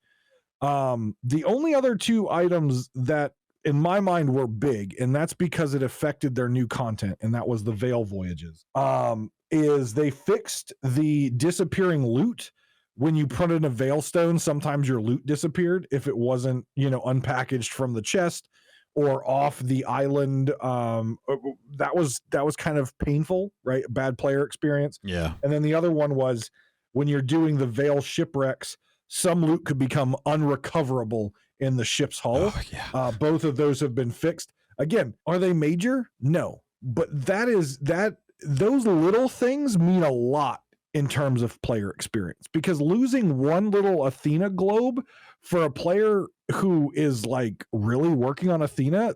The only other two items that in my mind were big, and that's because it affected their new content, and that was the Veil voyages, is they fixed the disappearing loot. When you put in a Veil stone, sometimes your loot disappeared if it wasn't, unpackaged from the chest or off the island. That was kind of painful, right? Bad player experience. Yeah. And then the other one was when you're doing the Veil shipwrecks, some loot could become unrecoverable in the ship's hull. Oh, yeah. Both of those have been fixed. Again, are they major? No, but those little things mean a lot in terms of player experience, because losing one little Athena globe for a player who is like really working on Athena,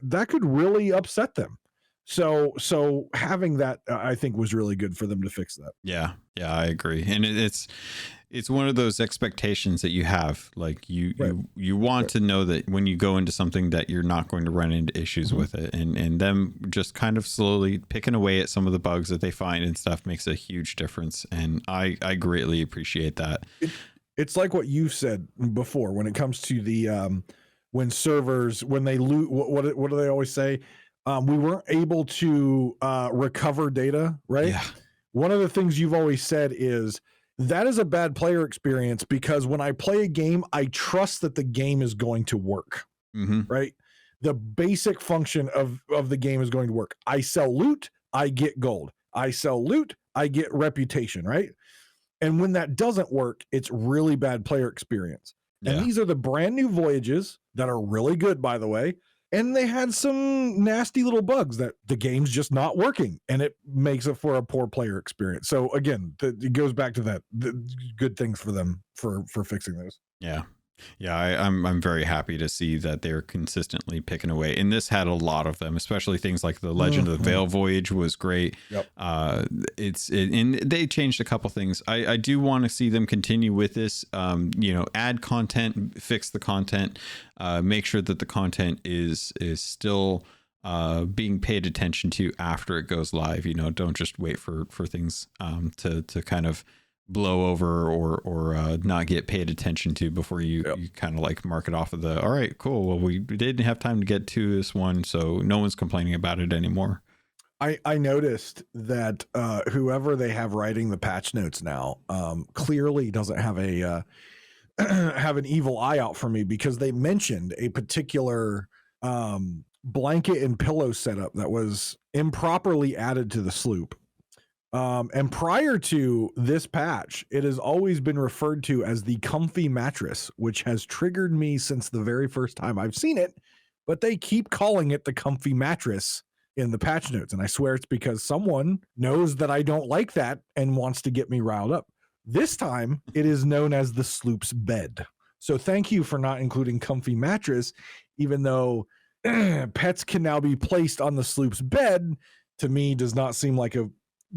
that could really upset them. So having that, I think, was really good for them to fix that. Yeah, I agree. And it's one of those expectations that you have, like you want to know that when you go into something that you're not going to run into issues with it, and them just kind of slowly picking away at some of the bugs that they find and stuff makes a huge difference. And I greatly appreciate that. It's like what you said before when it comes to the when servers, when they loot, what do they always say? We weren't able to recover data, right? Yeah. One of the things you've always said is that is a bad player experience, because when I play a game, I trust that the game is going to work, right? The basic function of the game is going to work. I sell loot, I get gold. I sell loot, I get reputation, right? And when that doesn't work, it's really bad player experience. And these are the brand new voyages that are really good, by the way. And they had some nasty little bugs that the game's just not working, and it makes it for a poor player experience. So again, it goes back to that, the good things for them for fixing those. Yeah, I'm very happy to see that they're consistently picking away. And this had a lot of them, especially things like the Legend of the Veil voyage was great. Yep. And they changed a couple things. I do want to see them continue with this. Add content, fix the content, make sure that the content is still being paid attention to after it goes live. Don't just wait for things to kind of blow over or not get paid attention to before you kind of like mark it off of all right, cool. Well, we didn't have time to get to this one, so no one's complaining about it anymore. I noticed that whoever they have writing the patch notes now clearly doesn't have have an evil eye out for me, because they mentioned a particular blanket and pillow setup that was improperly added to the sloop. And prior to this patch, it has always been referred to as the comfy mattress, which has triggered me since the very first time I've seen it, but they keep calling it the comfy mattress in the patch notes. And I swear it's because someone knows that I don't like that and wants to get me riled up. This time it is known as the sloop's bed. So thank you for not including comfy mattress, even though pets can now be placed on the sloop's bed. To me, does not seem like a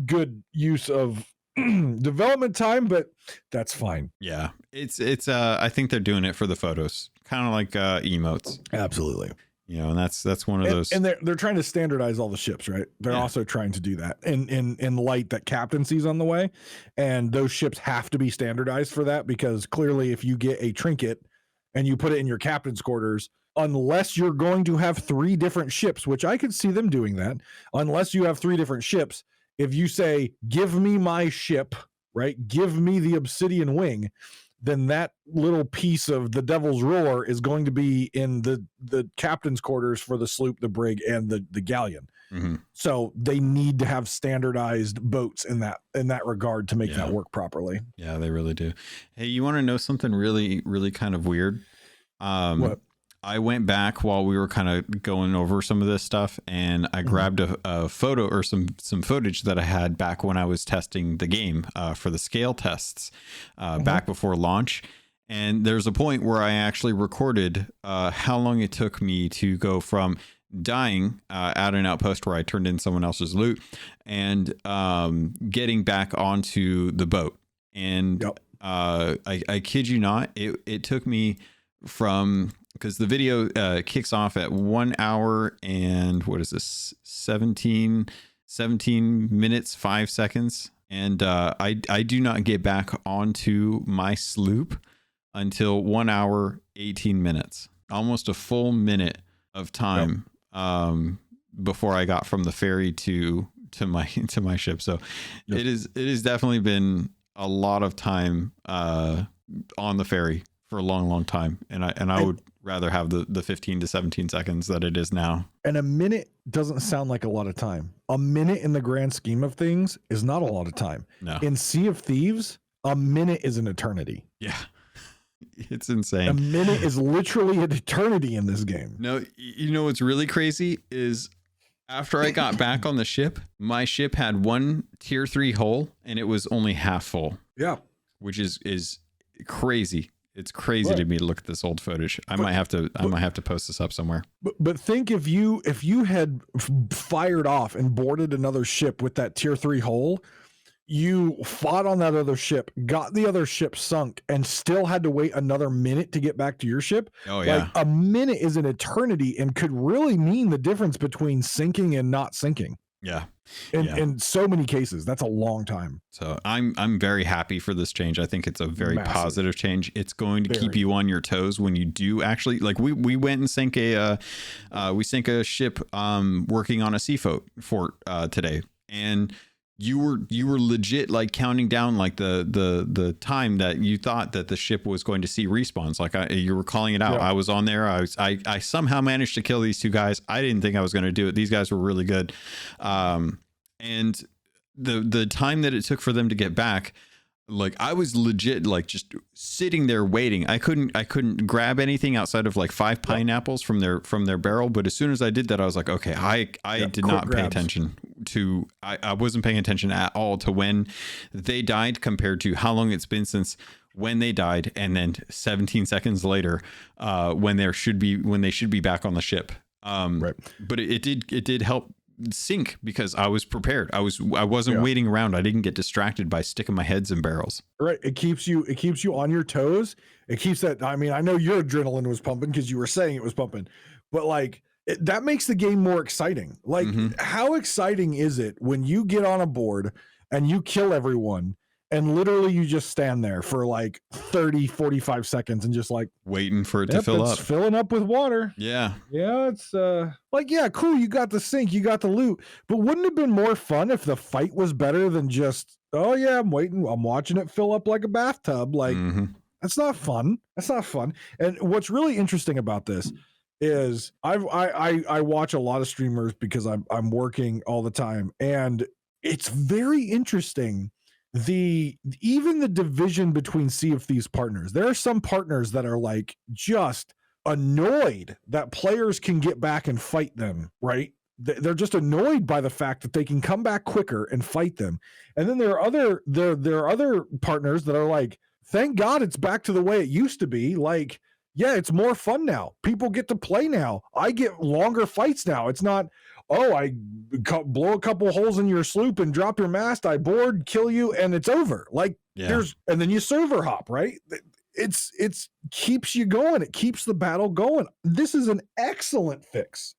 good use of development time, but that's fine. Yeah, it's I think they're doing it for the photos, kind of like emotes. Absolutely. And that's one of those. And they're trying to standardize all the ships, right? They're also trying to do that in light that Captain sees on the way, and those ships have to be standardized for that, because clearly if you get a trinket and you put it in your captain's quarters, unless you're going to have 3 different ships, which I could see them doing that, unless you have 3 different ships. If you say, give me my ship, right? Give me the obsidian wing, then that little piece of the Devil's Roar is going to be in the captain's quarters for the sloop, the brig, and the galleon. So they need to have standardized boats in that regard to make that work properly. Yeah, they really do. Hey, you want to know something really, really kind of weird? What? I went back while we were kind of going over some of this stuff, and I grabbed a photo or some footage that I had back when I was testing the game for the scale tests back before launch. And there's a point where I actually recorded how long it took me to go from dying at an outpost where I turned in someone else's loot, and getting back onto the boat. And I kid you not, it took me from, because the video kicks off at 1 hour and what is this, 17 minutes 5 seconds, and I do not get back onto my sloop until 1 hour 18 minutes, almost a full minute of time before I got from the ferry to my ship. So it has definitely been a lot of time on the ferry for a long time, and I would rather have the 15 to 17 seconds that it is now. And a minute doesn't sound like a lot of time. A minute in the grand scheme of things is not a lot of time. No. In Sea of Thieves, a minute is an eternity. Yeah. It's insane. A minute is literally an eternity in this game. No, you know what's really crazy is after I got back on the ship, my ship had one tier 3 hull and it was only half full. Yeah. Which is crazy. It's crazy to me to look at this old footage. I might have to post this up somewhere. But think if you had fired off and boarded another ship with that tier 3 hull, you fought on that other ship, got the other ship sunk, and still had to wait another minute to get back to your ship. Oh yeah. Like a minute is an eternity and could really mean the difference between sinking and not sinking. Yeah. In so many cases, that's a long time. So I'm very happy for this change. I think it's a very positive change. It's going to keep you on your toes when you do actually, like we went and sank a ship working on a sea fort today, and you were legit like counting down like the time that you thought that the ship was going to see respawns. Like you were calling it out. Yeah. I was on there. I somehow managed to kill these 2 guys. I didn't think I was going to do it. These guys were really good. And the time that it took for them to get back, like I was legit like just sitting there waiting. I couldn't grab anything outside of like 5 pineapples from their barrel. But as soon as I did that, I was like, okay, I did not pay attention to, I wasn't paying attention at all to when they died compared to how long it's been since when they died. And then 17 seconds later, when they should be back on the ship. But it did help sink because I was prepared. I wasn't waiting around. I didn't get distracted by sticking my heads in barrels. Right. It keeps you on your toes. It keeps that. I mean, I know your adrenaline was pumping because you were saying it was pumping, but like that makes the game more exciting. Like how exciting is it when you get on a board and you kill everyone and literally you just stand there for like 30, 45 seconds and just like waiting for it to fill up. Filling up with water. Yeah. Yeah. It's like, yeah, cool. You got the sink, you got the loot, but wouldn't it have been more fun if the fight was better than just, oh yeah, I'm waiting. I'm watching it fill up like a bathtub. Like that's not fun. That's not fun. And what's really interesting about this is I watch a lot of streamers because I'm working all the time, and it's very interesting. Even the division between Sea of Thieves partners. There are some partners that are like just annoyed that players can get back and fight them, right? They're just annoyed by the fact that they can come back quicker and fight them. And then there are other partners that are like, thank God it's back to the way it used to be. Like, yeah, it's more fun now. People get to play now. I get longer fights now. It's not, oh, I blow a couple holes in your sloop and drop your mast, I board, kill you, and it's over. Like and then you server hop, right? It's keeps you going. It keeps the battle going. This is an excellent fix.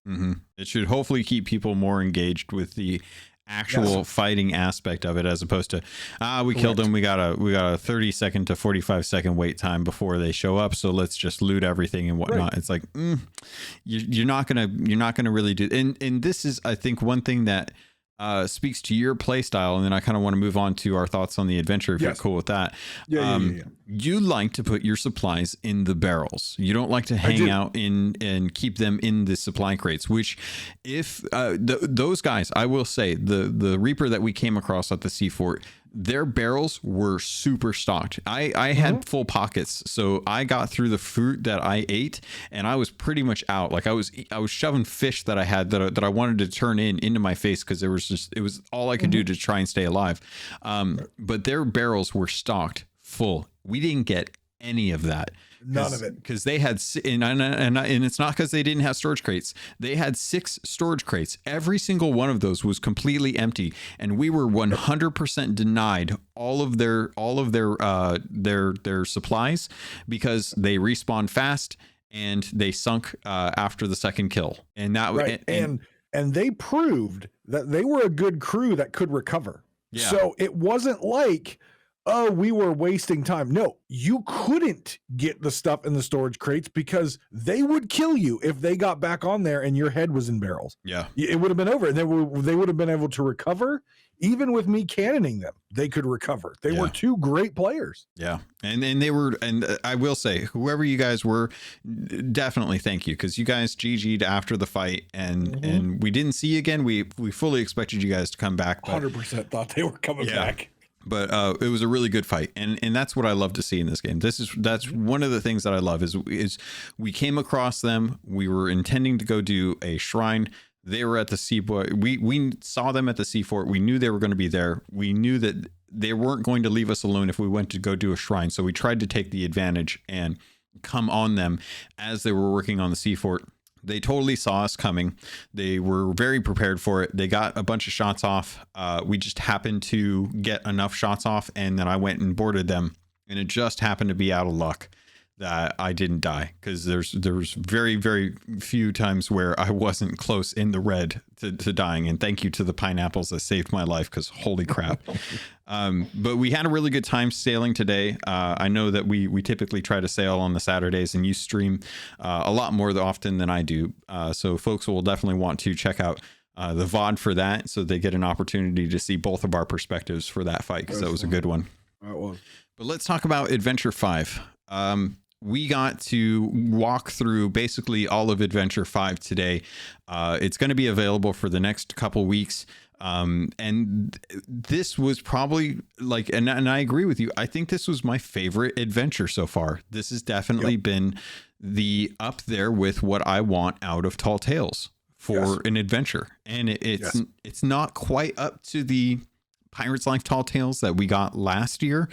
It should hopefully keep people more engaged with the actual fighting aspect of it, as opposed to we killed them, we got a 30 second to 45 second wait time before they show up, so let's just loot everything and whatnot. It's like you're not gonna really do. And this is, I think, one thing that speaks to your play style, and then I kind of want to move on to our thoughts on the adventure, if you're cool with that. You like to put your supplies in the barrels. You don't like to hang out in and keep them in the supply crates, which if those guys, I will say, the Reaper that we came across at the Sea Fort, their barrels were super stocked. I had full pockets, so I got through the fruit that I ate, and I was pretty much out. Like I was shoving fish that I had that I wanted to turn into my face because it was all I could do to try and stay alive. But their barrels were stocked full. We didn't get any of that. None of it. Because they had, and it's not because they didn't have storage crates. They had 6 storage crates. Every single one of those was completely empty, and we were 100% denied all of their supplies because they respawned fast and they sunk after the second kill. And that right. And they proved that they were a good crew that could recover. Yeah. So it wasn't like, oh, we were wasting time. No, you couldn't get the stuff in the storage crates because they would kill you if they got back on there and your head was in barrels. Yeah. It would have been over. And they would have been able to recover. Even with me cannoning them, they could recover. They were 2 great players. Yeah. And they were, and I will say, whoever you guys were, definitely thank you, because you guys GG'd after the fight, and we didn't see you again. We fully expected you guys to come back. 100% thought they were coming back. But it was a really good fight, and that's what I love to see in this game. That's one of the things that I love is we came across them. We were intending to go do a shrine. They were at the seaport. We saw them at the seafort. We knew they were going to be there. We knew that they weren't going to leave us alone if we went to go do a shrine. So we tried to take the advantage and come on them as they were working on the seafort. They totally saw us coming. They were very prepared for it. They got a bunch of shots off. We just happened to get enough shots off, and then I went and boarded them. And it just happened to be out of luck that I didn't die, because there was very, very few times where I wasn't close in the red to dying. And thank you to the pineapples that saved my life, because holy crap. But we had a really good time sailing today. I know that we typically try to sail on the Saturdays, and you stream a lot more often than I do. So folks will definitely want to check out the VOD for that, so they get an opportunity to see both of our perspectives for that fight, because that was a good one. That was. But let's talk about Adventure 5. We got to walk through basically all of Adventure 5 today. It's going to be available for the next couple weeks. And this was probably like, and I agree with you. I think this was my favorite adventure so far. This has definitely been the up there with what I want out of Tall Tales for an adventure. And it's not quite up to the Pirate's Life Tall Tales that we got last year.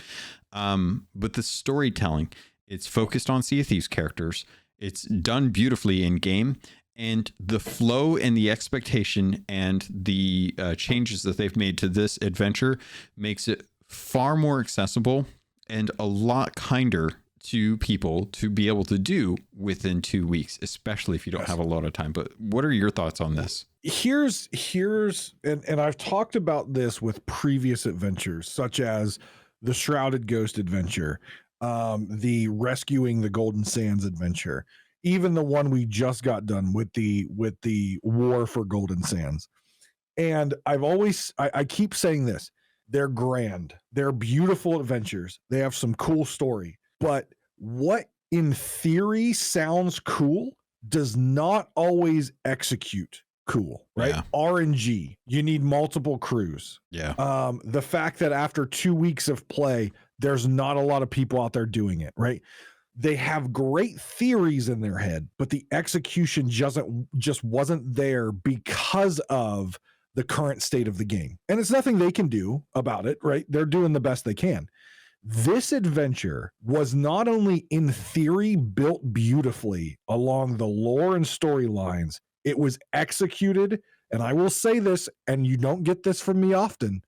But the storytelling, it's focused on Sea of Thieves characters. It's done beautifully in game, and the flow and the expectation and the changes that they've made to this adventure makes it far more accessible and a lot kinder to people to be able to do within 2 weeks, especially if you don't have a lot of time. But what are your thoughts on this? Here's and I've talked about this with previous adventures, such as the Shrouded Ghost adventure, the Rescuing the Golden Sands adventure, even the one we just got done with the War for Golden Sands. And I keep saying this, they're grand, they're beautiful adventures, they have some cool story, but what in theory sounds cool does not always execute cool, right? RNG, you need multiple crews. The fact that after 2 weeks of play, there's not a lot of people out there doing it, right? They have great theories in their head, but the execution just wasn't there because of the current state of the game. And it's nothing they can do about it, right? They're doing the best they can. This adventure was not only in theory built beautifully along the lore and storylines, it was executed, and I will say this, and you don't get this from me often,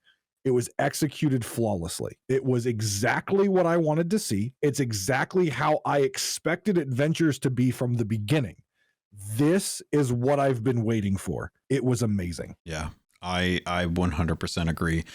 it was executed flawlessly. It was exactly what I wanted to see. It's exactly how I expected adventures to be from the beginning. This is what I've been waiting for. It was amazing. Yeah, I 100% agree.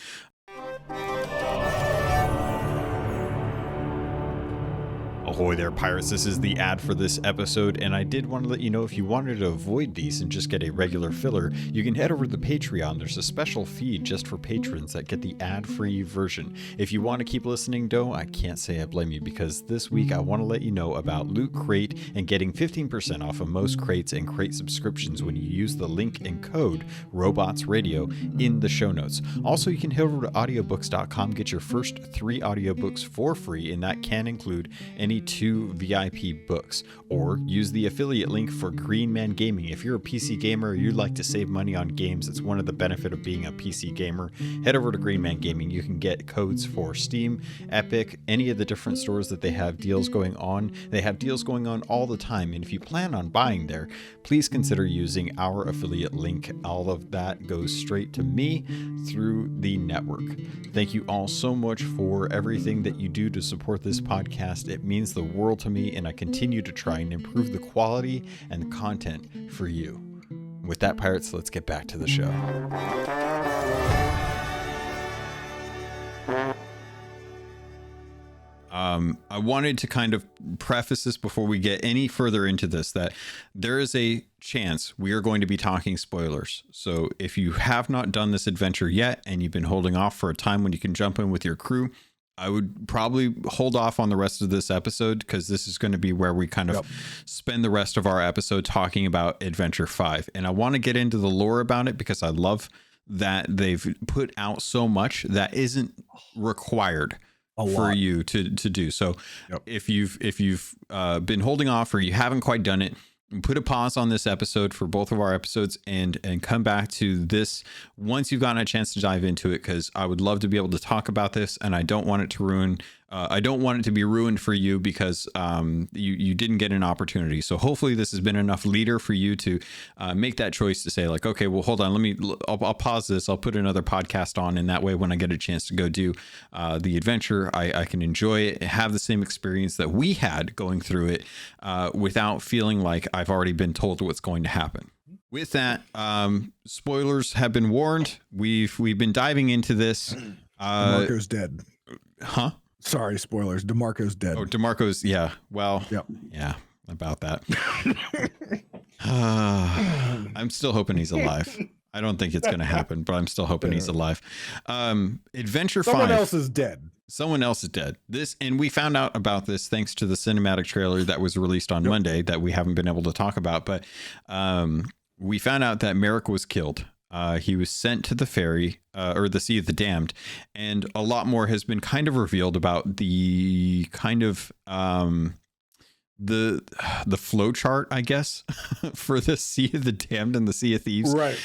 Ahoy there, pirates. This is the ad for this episode, and I did want to let you know, if you wanted to avoid these and just get a regular filler, you can head over to the Patreon. There's a special feed just for patrons that get the ad-free version. If you want to keep listening, though, I can't say I blame you, because this week I want to let you know about Loot Crate and getting 15% off of most crates and crate subscriptions when you use the link and code RobotsRadio in the show notes. Also, you can head over to audiobooks.com, get your first 3 audiobooks for free, and that can include any 2 VIP books, or use the affiliate link for Green Man Gaming. If you're a PC gamer or you'd like to save money on games, it's one of the benefits of being a PC gamer. Head over to Green Man Gaming. You can get codes for Steam, Epic, any of the different stores that they have deals going on. They have deals going on all the time, and if you plan on buying there, please consider using our affiliate link. All of that goes straight to me through the network. Thank you all so much for everything that you do to support this podcast. It means the world to me, and I continue to try and improve the quality and the content for you. With that, pirates, let's get back to the show. I wanted to kind of preface this before we get any further into this, that there is a chance we are going to be talking spoilers. So if you have not done this adventure yet and you've been holding off for a time when you can jump in with your crew, I would probably hold off on the rest of this episode, because this is going to be where we kind of spend the rest of our episode talking about Adventure 5. And I want to get into the lore about it, because I love that they've put out so much that isn't required for you to do. So if you've been holding off or you haven't quite done it, put a pause on this episode for both of our episodes and come back to this once you've gotten a chance to dive into it, because I would love to be able to talk about this, and I don't want it to ruin I don't want it to be ruined for you, because you didn't get an opportunity. So hopefully this has been enough leader for you to make that choice to say, like, okay, well, hold on, I'll pause this. I'll put another podcast on, and that way when I get a chance to go do the adventure, I can enjoy it, have the same experience that we had going through it without feeling like I've already been told what's going to happen. With that, spoilers have been warned. We've been diving into this. DeMarco's dead. Huh? Sorry, spoilers. DeMarco's dead. Oh, DeMarco's, yeah. Well, yeah, about that. I'm still hoping he's alive. I don't think it's going to happen, but I'm still hoping he's alive. Adventure 5. Someone else is dead. Someone else is dead. And we found out about this thanks to the cinematic trailer that was released on Monday that we haven't been able to talk about. But we found out that Merrick was killed. He was sent to the ferry or the Sea of the Damned, and a lot more has been kind of revealed about the kind of the flow chart, I guess, for the Sea of the Damned and the Sea of Thieves. Right.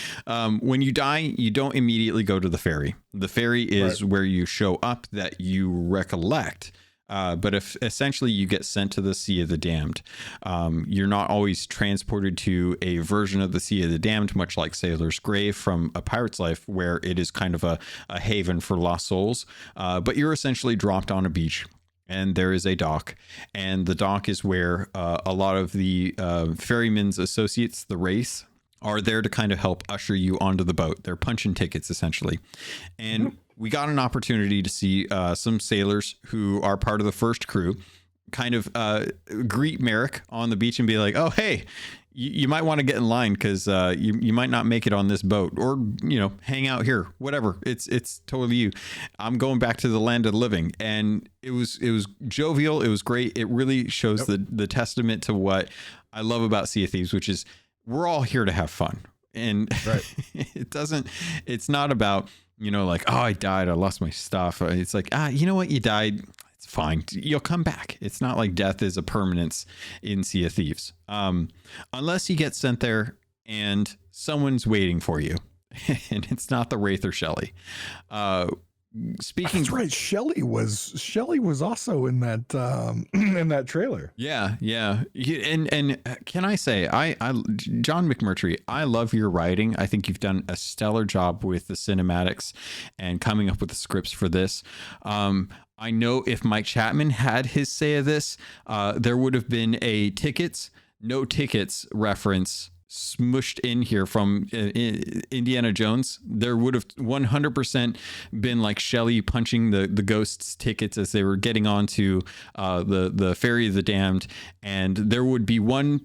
When you die, you don't immediately go to the ferry. The ferry is where you show up that you recollect. But if essentially you get sent to the Sea of the Damned, you're not always transported to a version of the Sea of the Damned, much like Sailor's Grave from A Pirate's Life, where it is kind of a haven for lost souls. But you're essentially dropped on a beach, and there is a dock, and the dock is where a lot of the ferryman's associates, the Wraith, are there to kind of help usher you onto the boat. They're punching tickets, essentially. And we got an opportunity to see some sailors who are part of the first crew kind of greet Merrick on the beach and be like, oh, hey, you might want to get in line, because you might not make it on this boat, or, hang out here, whatever. It's totally you. I'm going back to the land of the living. And it was jovial. It was great. It really shows the testament to what I love about Sea of Thieves, which is we're all here to have fun. And it's not about, like, oh, I died, I lost my stuff. It's like, you know what? You died. It's fine. You'll come back. It's not like death is a permanence in Sea of Thieves. Unless you get sent there and someone's waiting for you and it's not the Wraith or Shelley. Speaking, that's right. Shelley was also in that in that trailer. Yeah. And can I say, I John McMurtry, I love your writing. I think you've done a stellar job with the cinematics and coming up with the scripts for this. I know if Mike Chapman had his say of this, there would have been a no tickets reference smushed in here from Indiana Jones. There would have 100% been like Shelley punching the ghosts' tickets as they were getting onto the ferry of the damned, and there would be one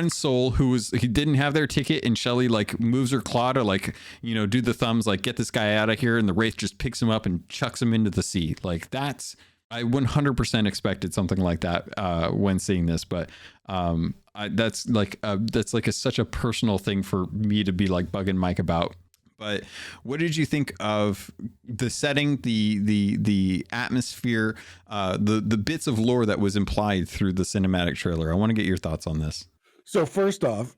soul who didn't have their ticket, and Shelley like moves her claw to like do the thumbs like get this guy out of here, and the Wraith just picks him up and chucks him into the sea. Like that's, I 100% expected something like that when seeing this, but that's like such a personal thing for me to be like bugging Mike about. But what did you think of the setting, the atmosphere, the bits of lore that was implied through the cinematic trailer? I want to get your thoughts on this. So first off,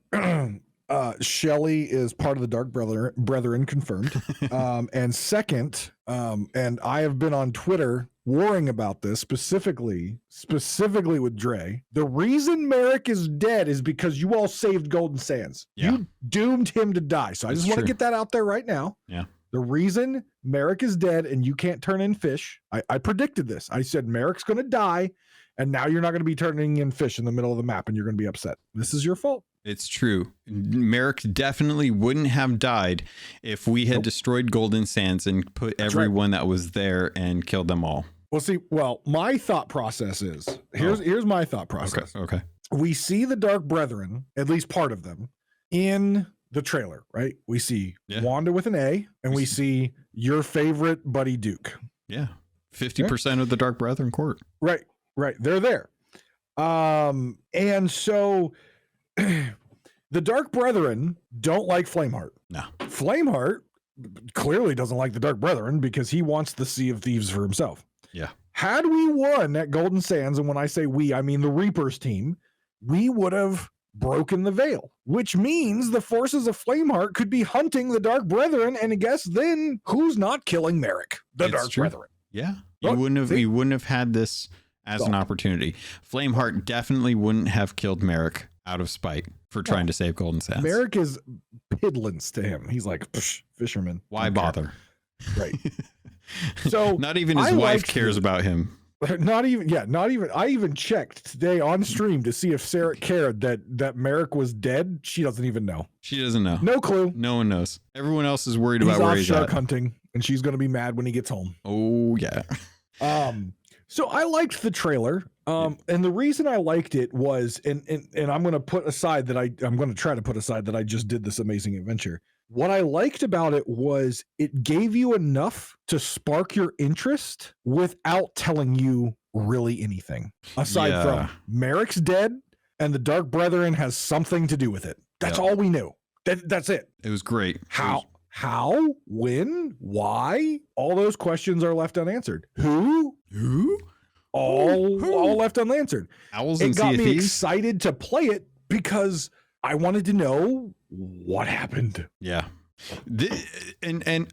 Shelly is part of the Dark Brethren confirmed. And second, and I have been on Twitter warring about this specifically with Dre. The reason Merrick is dead is because you all saved Golden Sands. Yeah. You doomed him to die. So I just want to get that out there right now. Yeah. The reason Merrick is dead and you can't turn in fish, I predicted this. I said Merrick's going to die, and now you're not going to be turning in fish in the middle of the map, and you're going to be upset. This is your fault. It's true. Merrick definitely wouldn't have died if we had destroyed Golden Sands and put everyone that was there and killed them all. Well, my thought process is, here's my thought process. Okay. We see the Dark Brethren, at least part of them, in the trailer, right? We see Wanda with an A, and we see your favorite buddy Duke. Yeah. 50% of the Dark Brethren court. Right. They're there. And so the Dark Brethren don't like Flameheart. No. Flameheart clearly doesn't like the Dark Brethren because he wants the Sea of Thieves for himself. Yeah. Had we won at Golden Sands, and when I say we, I mean the Reapers team, we would have broken the veil, which means the forces of Flameheart could be hunting the Dark Brethren, and I guess then who's not killing Merrick? The Dark Brethren. Yeah. You wouldn't have had this as an opportunity. Flameheart definitely wouldn't have killed Merrick out of spite for trying to save Golden Sands. Merrick is piddlings to him. He's like, fisherman. Why bother? Right. So not even his wife cares about him. Not even. I even checked today on stream to see if Sarah cared that Merrick was dead. She doesn't even know. She doesn't know. No clue. No one knows. Everyone else is worried about where he's at. Shark hunting, and she's going to be mad when he gets home. Oh yeah. So I liked the trailer. And the reason I liked it was, and I'm going to put aside that I'm going to try to put aside that I just did this amazing adventure. What I liked about it was it gave you enough to spark your interest without telling you really anything. Aside from Merrick's dead and the Dark Brethren has something to do with it. That's all we knew. That's it. It was great. How, when, why? All those questions are left unanswered. Who? All left unanswered. Owls it and got Sea of me Thieves? excited to play it because I wanted to know what happened. Yeah. And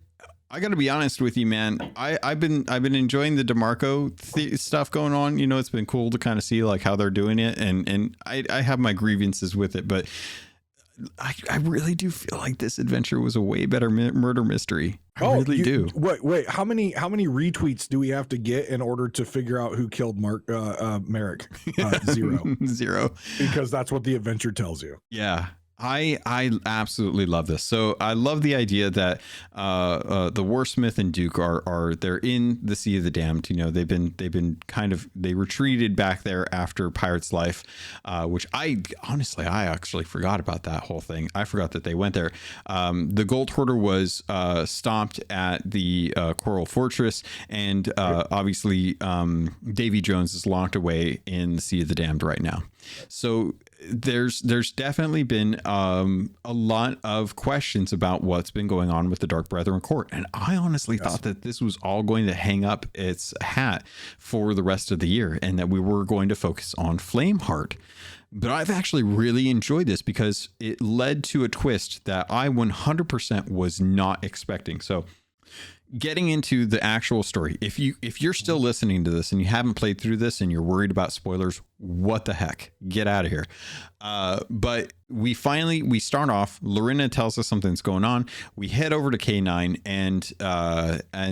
I got to be honest with you, man. I've been enjoying the DeMarco stuff going on. You know, it's been cool to kind of see like how they're doing it, and I have my grievances with it, but I really do feel like this adventure was a way better murder mystery. I really do. Wait, how many retweets do we have to get in order to figure out who killed Merrick? Zero. Because that's what the adventure tells you. Yeah. I absolutely love this. So I love the idea that the Warsmith and Duke they're in the Sea of the Damned. You know, they retreated back there after Pirate's Life, which I actually forgot about that whole thing. I forgot that they went there. The Gold Hoarder was stomped at the Coral Fortress, and obviously Davy Jones is locked away in the Sea of the Damned right now. So there's definitely been a lot of questions about what's been going on with the Dark Brethren court, and I honestly thought that this was all going to hang up its hat for the rest of the year, and that we were going to focus on Flameheart. But I've actually really enjoyed this because it led to a twist that I 100% was not expecting. So getting into the actual story, if you're still listening to this and you haven't played through this and you're worried about spoilers, what the heck, get out of here. But we start off, Lorena tells us something's going on. We head over to K9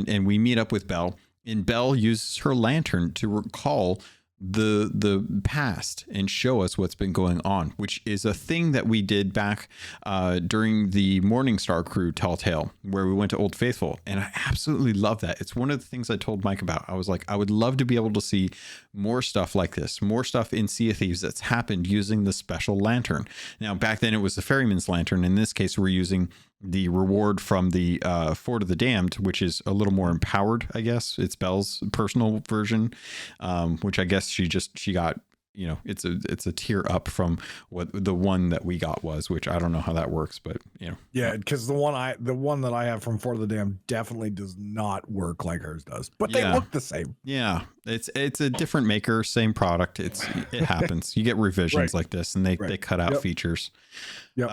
and we meet up with Belle, and Belle uses her lantern to recall the past and show us what's been going on, which is a thing that we did back during the Morningstar Crew Telltale, where we went to Old Faithful, and I absolutely love that. It's one of the things I told Mike about. I was like, I would love to be able to see more stuff like this, more stuff in Sea of Thieves that's happened using the special lantern. Now, back then it was the Ferryman's Lantern. In this case, we're using the reward from the Fort of the Damned, which is a little more empowered, I guess. It's Belle's personal version, which I guess she got you know, it's a tier up from what the one that we got was, which I don't know how that works, but you know. Yeah, because the one that I have from Fort of the Dam definitely does not work like hers does, but they look the same. Yeah, it's a different maker, same product. It happens. You get revisions like this, and they cut out features. Yep.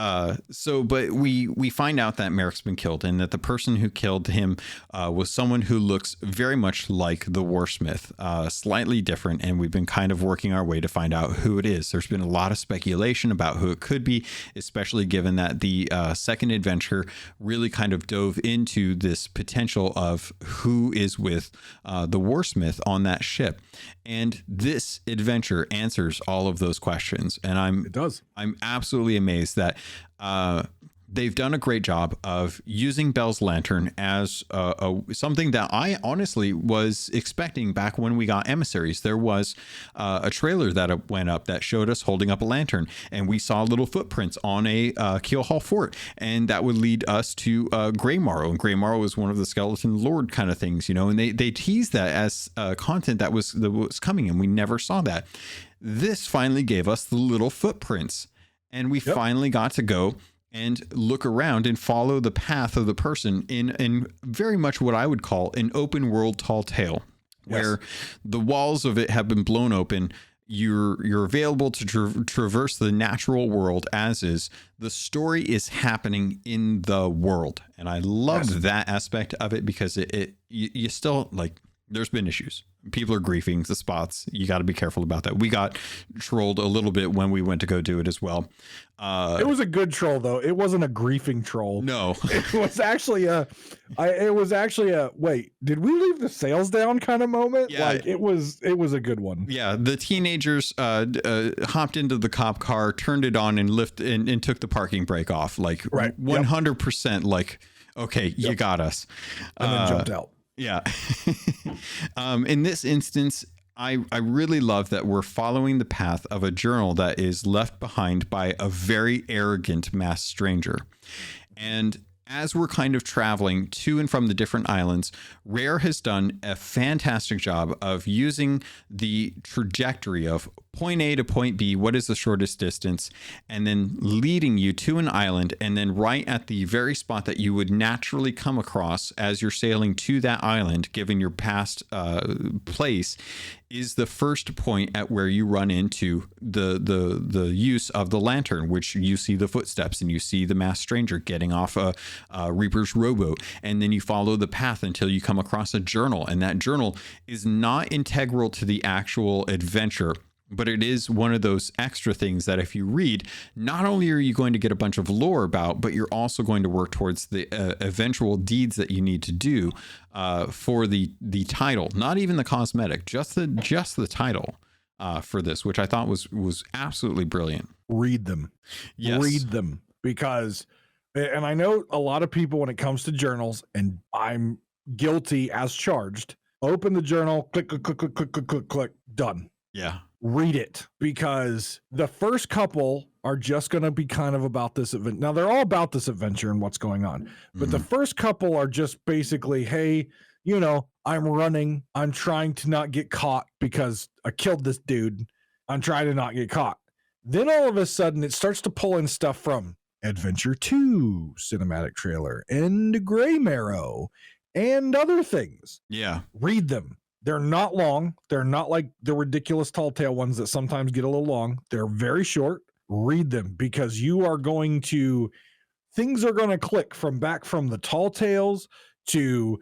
But we find out that Merrick's been killed, and that the person who killed him was someone who looks very much like the Warsmith, slightly different, and we've been kind of working our way to find out who it is. There's been a lot of speculation about who it could be, especially given that the second adventure really kind of dove into this potential of who is with the Warsmith on that ship. And this adventure answers all of those questions. And I'm absolutely amazed that they've done a great job of using Bell's lantern as something that I honestly was expecting back when we got Emissaries. There was a trailer that went up that showed us holding up a lantern, and we saw little footprints on a Keelhauled fort, and that would lead us to Greymorrow. And Greymorrow is one of the Skeleton Lord kind of things, you know, and they teased that as content that was coming, and we never saw that. This finally gave us the little footprints, and we finally got to go and look around and follow the path of the person in very much what I would call an open world tall tale, where the walls of it have been blown open. You're available to traverse the natural world as is. The story is happening in the world, and I love that aspect of it, because you still, like, there's been issues. People are griefing the spots. You got to be careful about that. We got trolled a little bit when we went to go do it as well. It was a good troll, though. It wasn't a griefing troll. No, it was actually a wait, did we leave the sails down kind of moment? Yeah, like it was a good one. Yeah, the teenagers hopped into the cop car, turned it on, and and took the parking brake off. Like 100%. Like, okay, you got us, and then jumped out. Yeah. In this instance, I really love that we're following the path of a journal that is left behind by a very arrogant masked stranger. And as we're kind of traveling to and from the different islands, Rare has done a fantastic job of using the trajectory of point A to point B, what is the shortest distance, and then leading you to an island, and then right at the very spot that you would naturally come across as you're sailing to that island, given your past place, is the first point at where you run into the use of the lantern, which you see the footsteps and you see the masked stranger getting off a Reaper's rowboat, and then you follow the path until you come across a journal, and that journal is not integral to the actual adventure, but it is one of those extra things that if you read, not only are you going to get a bunch of lore about, but you're also going to work towards the eventual deeds that you need to do for the title, not even the cosmetic, just the title for this, which I thought was absolutely brilliant. Read them. Yes. Read them, because, and I know a lot of people when it comes to journals, and I'm guilty as charged, open the journal, click, done. Yeah. Read it, because the first couple are just going to be kind of about this event. Now, they're all about this adventure and what's going on, but the first couple are just basically, hey, you know, I'm running. I'm trying to not get caught because I killed this dude. I'm trying to not get caught. Then all of a sudden it starts to pull in stuff from Adventure 2 cinematic trailer and Greymorrow and other things. Yeah. Read them. They're not long. They're not like the ridiculous tall tale ones that sometimes get a little long. They're very short. Read them, because you are going to, things are going to click from the tall tales to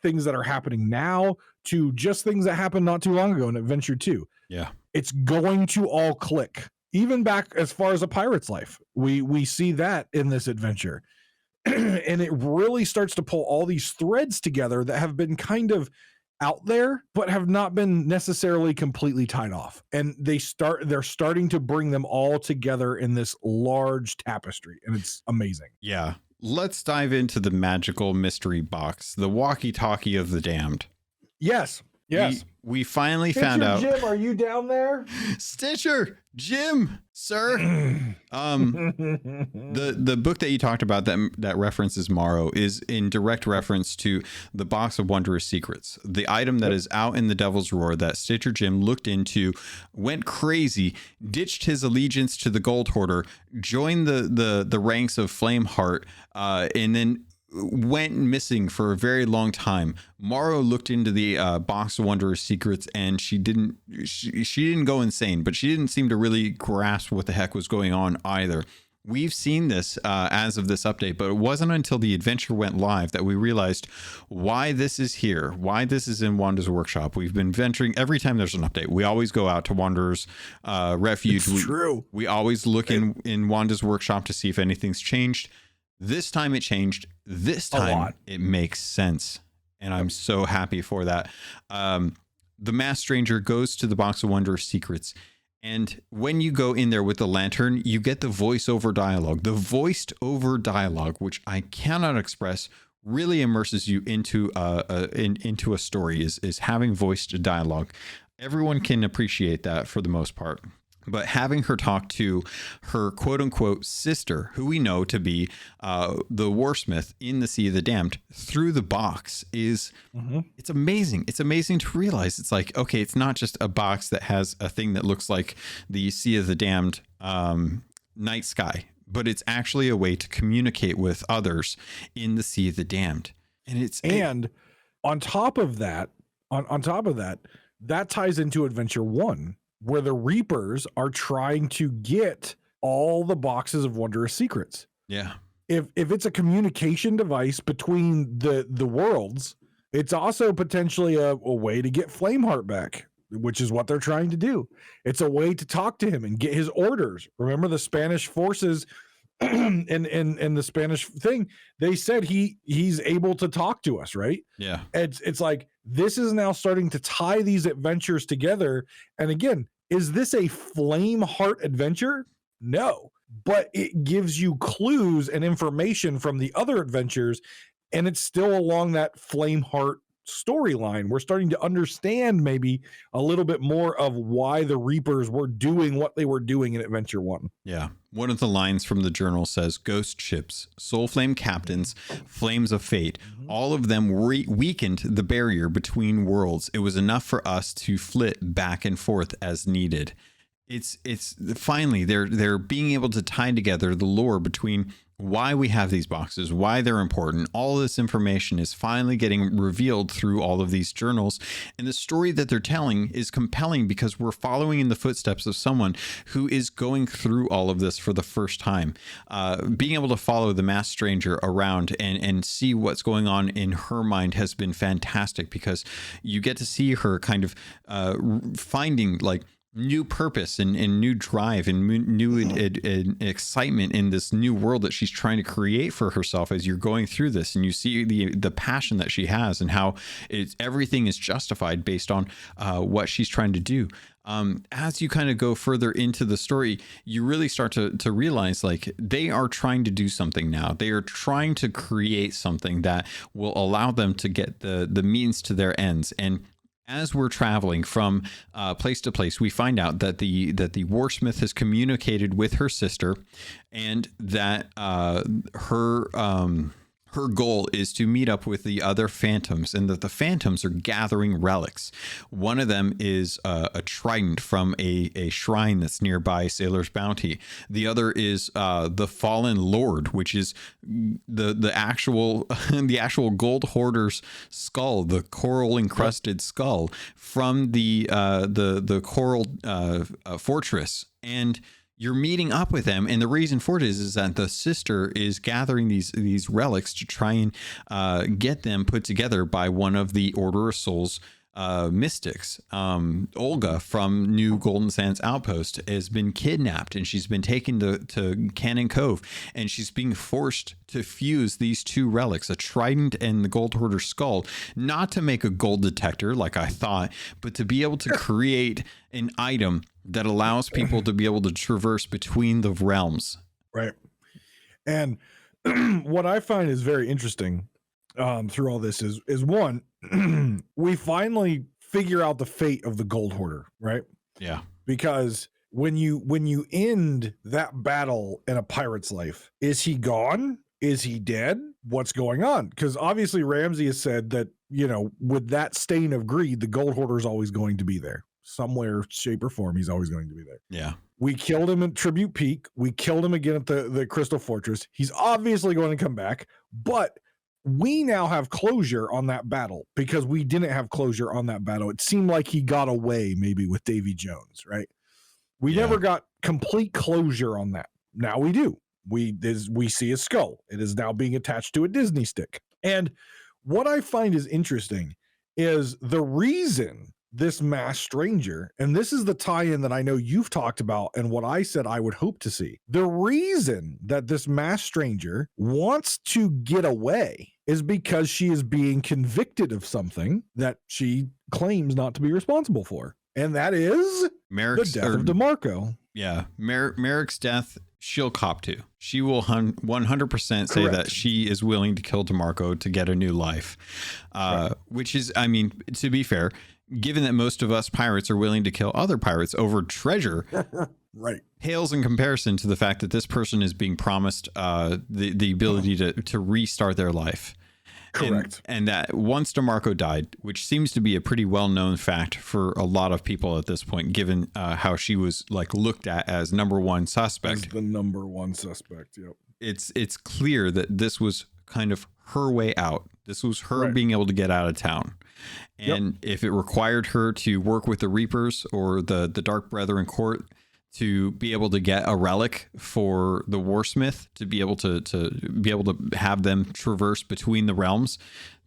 things that are happening now, to just things that happened not too long ago in Adventure 2. Yeah. It's going to all click. Even back as far as A Pirate's Life. We see that in this adventure. And it really starts to pull all these threads together that have been kind of out there, but have not been necessarily completely tied off. And they're starting to bring them all together in this large tapestry. And it's amazing. Yeah. Let's dive into the magical mystery box, the walkie-talkie of the damned. Yes. Yes. We finally Stitcher found out. Jim, are you down there? Stitcher Jim, sir. The book that you talked about that references Morrow is in direct reference to the Box of Wondrous Secrets, the item that is out in the Devil's Roar that Stitcher Jim looked into, went crazy, ditched his allegiance to the Gold Hoarder, joined the ranks of Flameheart, and then went missing for a very long time. Morrow looked into the Box of Wondrous Secrets, and she didn't go insane, but she didn't seem to really grasp what the heck was going on either. We've seen this as of this update, but it wasn't until the adventure went live that we realized why this is here, why this is in Wanda's workshop. We've been venturing every time there's an update. We always go out to Wanderer's refuge. It's true. We always look in Wanda's workshop to see if anything's changed. This time it changed. This time it makes sense. And I'm so happy for that. The Masked Stranger goes to the Box of Wondrous Secrets. And when you go in there with the lantern, you get the voiceover dialogue. The voiced over dialogue, which I cannot express, really immerses you into a story, is having voiced dialogue. Everyone can appreciate that for the most part. But having her talk to her quote unquote sister, who we know to be the warsmith in the Sea of the Damned, through the box it's amazing. It's amazing to realize it's like, okay, it's not just a box that has a thing that looks like the Sea of the Damned night sky, but it's actually a way to communicate with others in the Sea of the Damned. And on top of that, that ties into Adventure 1. Where the Reapers are trying to get all the Boxes of Wondrous Secrets. Yeah. If it's a communication device between the worlds, it's also potentially a way to get Flameheart back, which is what they're trying to do. It's a way to talk to him and get his orders. Remember the Spanish forces in the Spanish thing, they said he's able to talk to us, right? Yeah. It's like this is now starting to tie these adventures together. And again, is this a Flameheart adventure? No, but it gives you clues and information from the other adventures, and it's still along that Flameheart storyline. We're starting to understand maybe a little bit more of why the Reapers were doing what they were doing in Adventure 1. Yeah. One of the lines from the journal says, ghost ships, soul flame captains, flames of fate, all of them weakened the barrier between worlds. It was enough for us to flit back and forth as needed. It's finally they're being able to tie together the lore between why we have these boxes, why they're important. All this information is finally getting revealed through all of these journals. And the story that they're telling is compelling because we're following in the footsteps of someone who is going through all of this for the first time. Being able to follow the Masked Stranger around and see what's going on in her mind has been fantastic because you get to see her kind of finding like new purpose and new drive and new excitement in this new world that she's trying to create for herself as you're going through this, and you see the passion that she has and how everything is justified based on what she's trying to do. As you kind of go further into the story, you really start to realize like they are trying to do something now. They are trying to create something that will allow them to get the means to their ends. And as we're traveling from place to place, we find out that the warsmith has communicated with her sister, and that her goal is to meet up with the other phantoms, and that the phantoms are gathering relics. One of them is a trident from a shrine that's nearby Sailor's Bounty. The other is the Fallen Lord, which is the actual Gold Hoarder's skull, the coral encrusted skull from the coral fortress. And you're meeting up with them, and the reason for it is that the sister is gathering these relics to try and get them put together by one of the Order of Souls mystics. Olga from New Golden Sands Outpost has been kidnapped, and she's been taken to Cannon Cove, and she's being forced to fuse these two relics, a trident and the Gold Hoarder skull, not to make a gold detector like I thought, but to be able to create an item that allows people to be able to traverse between the realms. Right. And what I find is very interesting through all this is one, we finally figure out the fate of the Gold Hoarder, right? Yeah. Because when you end that battle in a pirate's life, is he gone? Is he dead? What's going on? Because obviously Ramsey has said that, you know, with that stain of greed, the Gold Hoarder is always going to be there. Somewhere, shape, or form, he's always going to be there. Yeah. We killed him at Tribute Peak. We killed him again at the Crystal Fortress. He's obviously going to come back, but we now have closure on that battle because we didn't have closure on that battle. It seemed like he got away maybe with Davy Jones, right? We never got complete closure on that. Now we do. We see a skull. It is now being attached to a Disney stick. And what I find is interesting is the reason this masked stranger, and this is the tie-in that I know you've talked about and what I said I would hope to see. The reason that this masked stranger wants to get away is because she is being convicted of something that she claims not to be responsible for. And that is Merrick's, the death of DeMarco. Yeah. Merrick's death, she'll cop to. She will 100% say that she is willing to kill DeMarco to get a new life. Which is, I mean, to be fair, given that most of us pirates are willing to kill other pirates over treasure, right, pales in comparison to the fact that this person is being promised the ability to restart their life. Correct. And that once DeMarco died, which seems to be a pretty well-known fact for a lot of people at this point, given how she was like looked at as number one suspect. As the number one suspect, yep. It's clear that this was kind of her way out. This was her being able to get out of town. And if it required her to work with the Reapers or the Dark Brethren court to be able to get a relic for the Warsmith, to be able to have them traverse between the realms,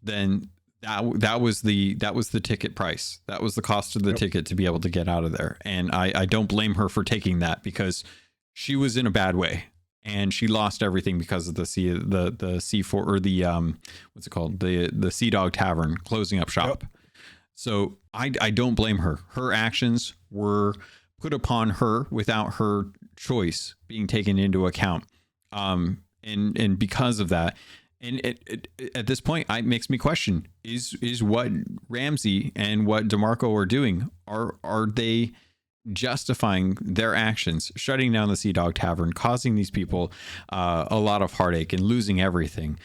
then that was the ticket price. That was the cost of the ticket to be able to get out of there. And I don't blame her for taking that, because she was in a bad way. And she lost everything because of the C4 or the what's it called, the Sea Dog Tavern closing up shop. So I don't blame her. Her actions were put upon her without her choice being taken into account. And because of that, and at this point, it makes me question: is what Ramsey and what DeMarco are doing, are they justifying their actions, shutting down the Sea Dog Tavern, causing these people a lot of heartache and losing everything?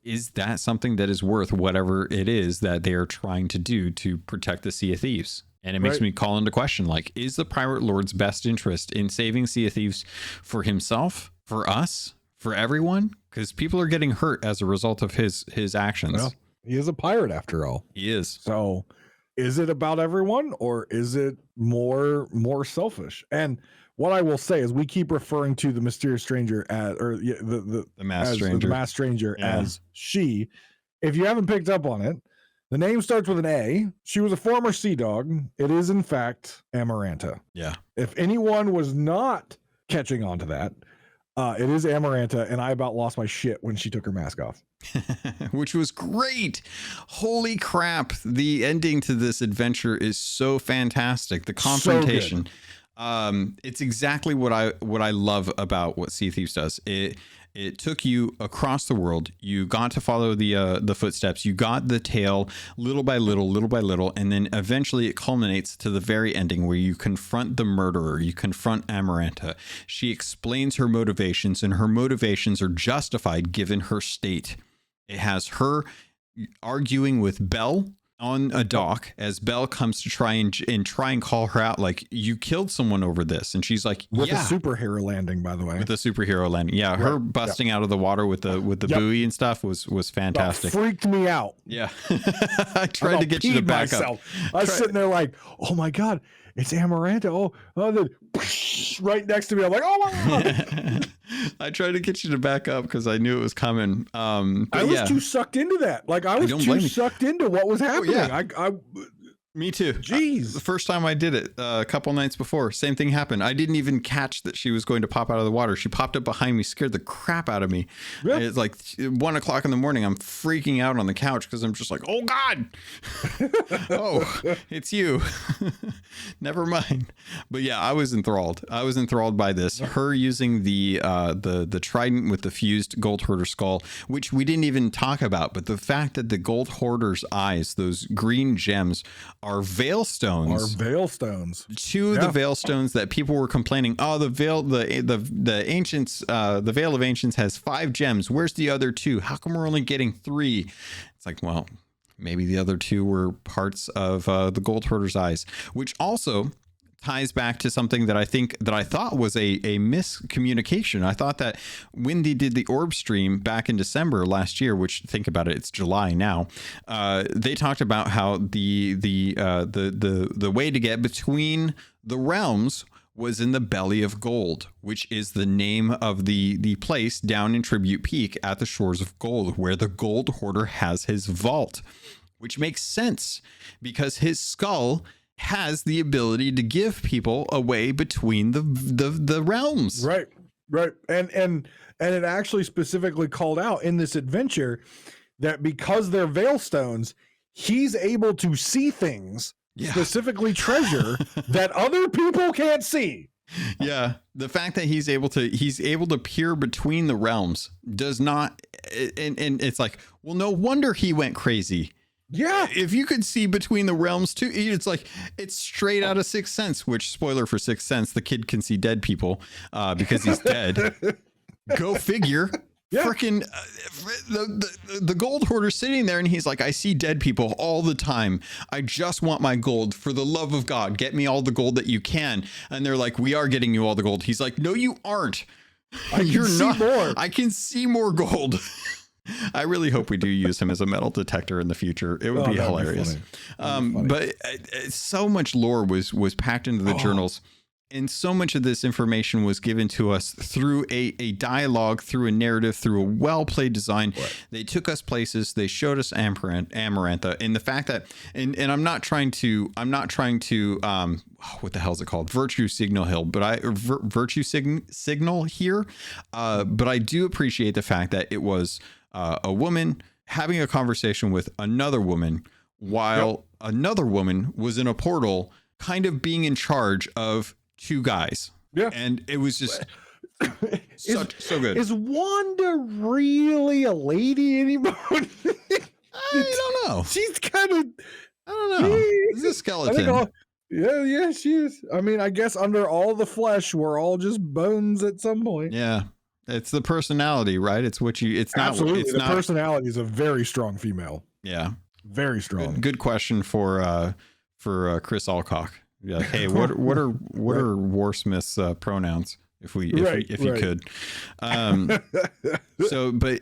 Is that something that is worth whatever it is that they are trying to do to protect the Sea of Thieves? And it makes me call into question, like, is the Pirate Lord's best interest in saving Sea of Thieves for himself, for us, for everyone? Because people are getting hurt as a result of his actions. Well, he is a pirate after all. He is. So is it about everyone, or is it more selfish? And what I will say is, we keep referring to the mysterious stranger as, or the masked stranger as she. If you haven't picked up on it, the name starts with an A. She was a former sea dog. It is, in fact, Amaranta. Yeah. If anyone was not catching on to that, it is Amaranta, and I about lost my shit when she took her mask off. Which was great. Holy crap. The ending to this adventure is so fantastic. The confrontation. It's exactly what I love about what Sea of Thieves does. It took you across the world. You got to follow the footsteps. You got the tale little by little, and then eventually it culminates to the very ending where you confront the murderer. You confront Amaranta. She explains her motivations, and her motivations are justified given her state. It has her arguing with Belle on a dock as Belle comes to try and call her out, like, you killed someone over this, and she's like, with a superhero landing, by the way. With a superhero landing, yeah. Her busting out of the water with the buoy and stuff was fantastic. That freaked me out. Yeah. I tried to get you to back up. I was sitting there like, oh my god, it's Amaranta. Oh, then right next to me, I'm like, oh my god. I tried to get you to back up because I knew it was coming. But I was too sucked into that. Like, I was too sucked into what was happening. Me too. Jeez. The first time I did it, a couple nights before, same thing happened. I didn't even catch that she was going to pop out of the water. She popped up behind me, scared the crap out of me. Yeah. It's like 1 o'clock in the morning. I'm freaking out on the couch because I'm just like, oh God. Oh, it's you. Never mind. But yeah, I was enthralled. I was enthralled by this. Her using the trident with the fused gold hoarder skull, which we didn't even talk about, but the fact that the gold hoarder's eyes, those green gems, are veil stones. Two of the veil stones that people were complaining. Oh, the veil, the ancients, the veil of ancients has 5 gems. Where's the other 2? How come we're only getting 3? It's like, well, maybe the other 2 were parts of the gold hoarder's eyes, which also ties back to something that I thought was a miscommunication. I thought that when they did the orb stream back in December last year, which, think about it, it's July now, they talked about how the way to get between the realms was in the Belly of Gold, which is the name of the place down in Tribute Peak at the Shores of Gold, where the gold hoarder has his vault, which makes sense because his skull has the ability to give people a way between the realms. Right. And it actually specifically called out in this adventure that because they're veil stones, he's able to see things, specifically treasure, that other people can't see. Yeah, the fact that he's able to peer between the realms does not, and it's like, well, no wonder he went crazy. Yeah, if you could see between the realms too, it's like, it's straight out of Sixth Sense, which, spoiler for Sixth Sense, the kid can see dead people because he's dead. Go figure. Yeah. Freaking the gold hoarder sitting there, and he's like, I see dead people all the time. I just want my gold. For the love of God, get me all the gold that you can. And they're like, we are getting you all the gold. He's like, no, you aren't. You're not. More. I can see more gold. I really hope we do use him as a metal detector in the future. It would be hilarious. But so much lore was packed into the journals, and so much of this information was given to us through a dialogue, through a narrative, through a well-played design. Right. They took us places. They showed us Amarantha, and the fact that, and I'm not trying to, what the hell is it called? Virtue signal here. But I do appreciate the fact that it was a woman having a conversation with another woman while another woman was in a portal, kind of being in charge of 2 guys. Yeah. And it was just so good. Is Wanda really a lady anymore? I don't know. She's kind of, I don't know. She's a skeleton. Yeah, she is. I mean, I guess under all the flesh, we're all just bones at some point. Yeah. It's the personality, right? It's what you, it's not. Absolutely. It's the personality is a very strong female. Yeah. Very strong. Good question for Chris Alcock. Yeah. Like, hey, what are Warsmith's pronouns? If you could. But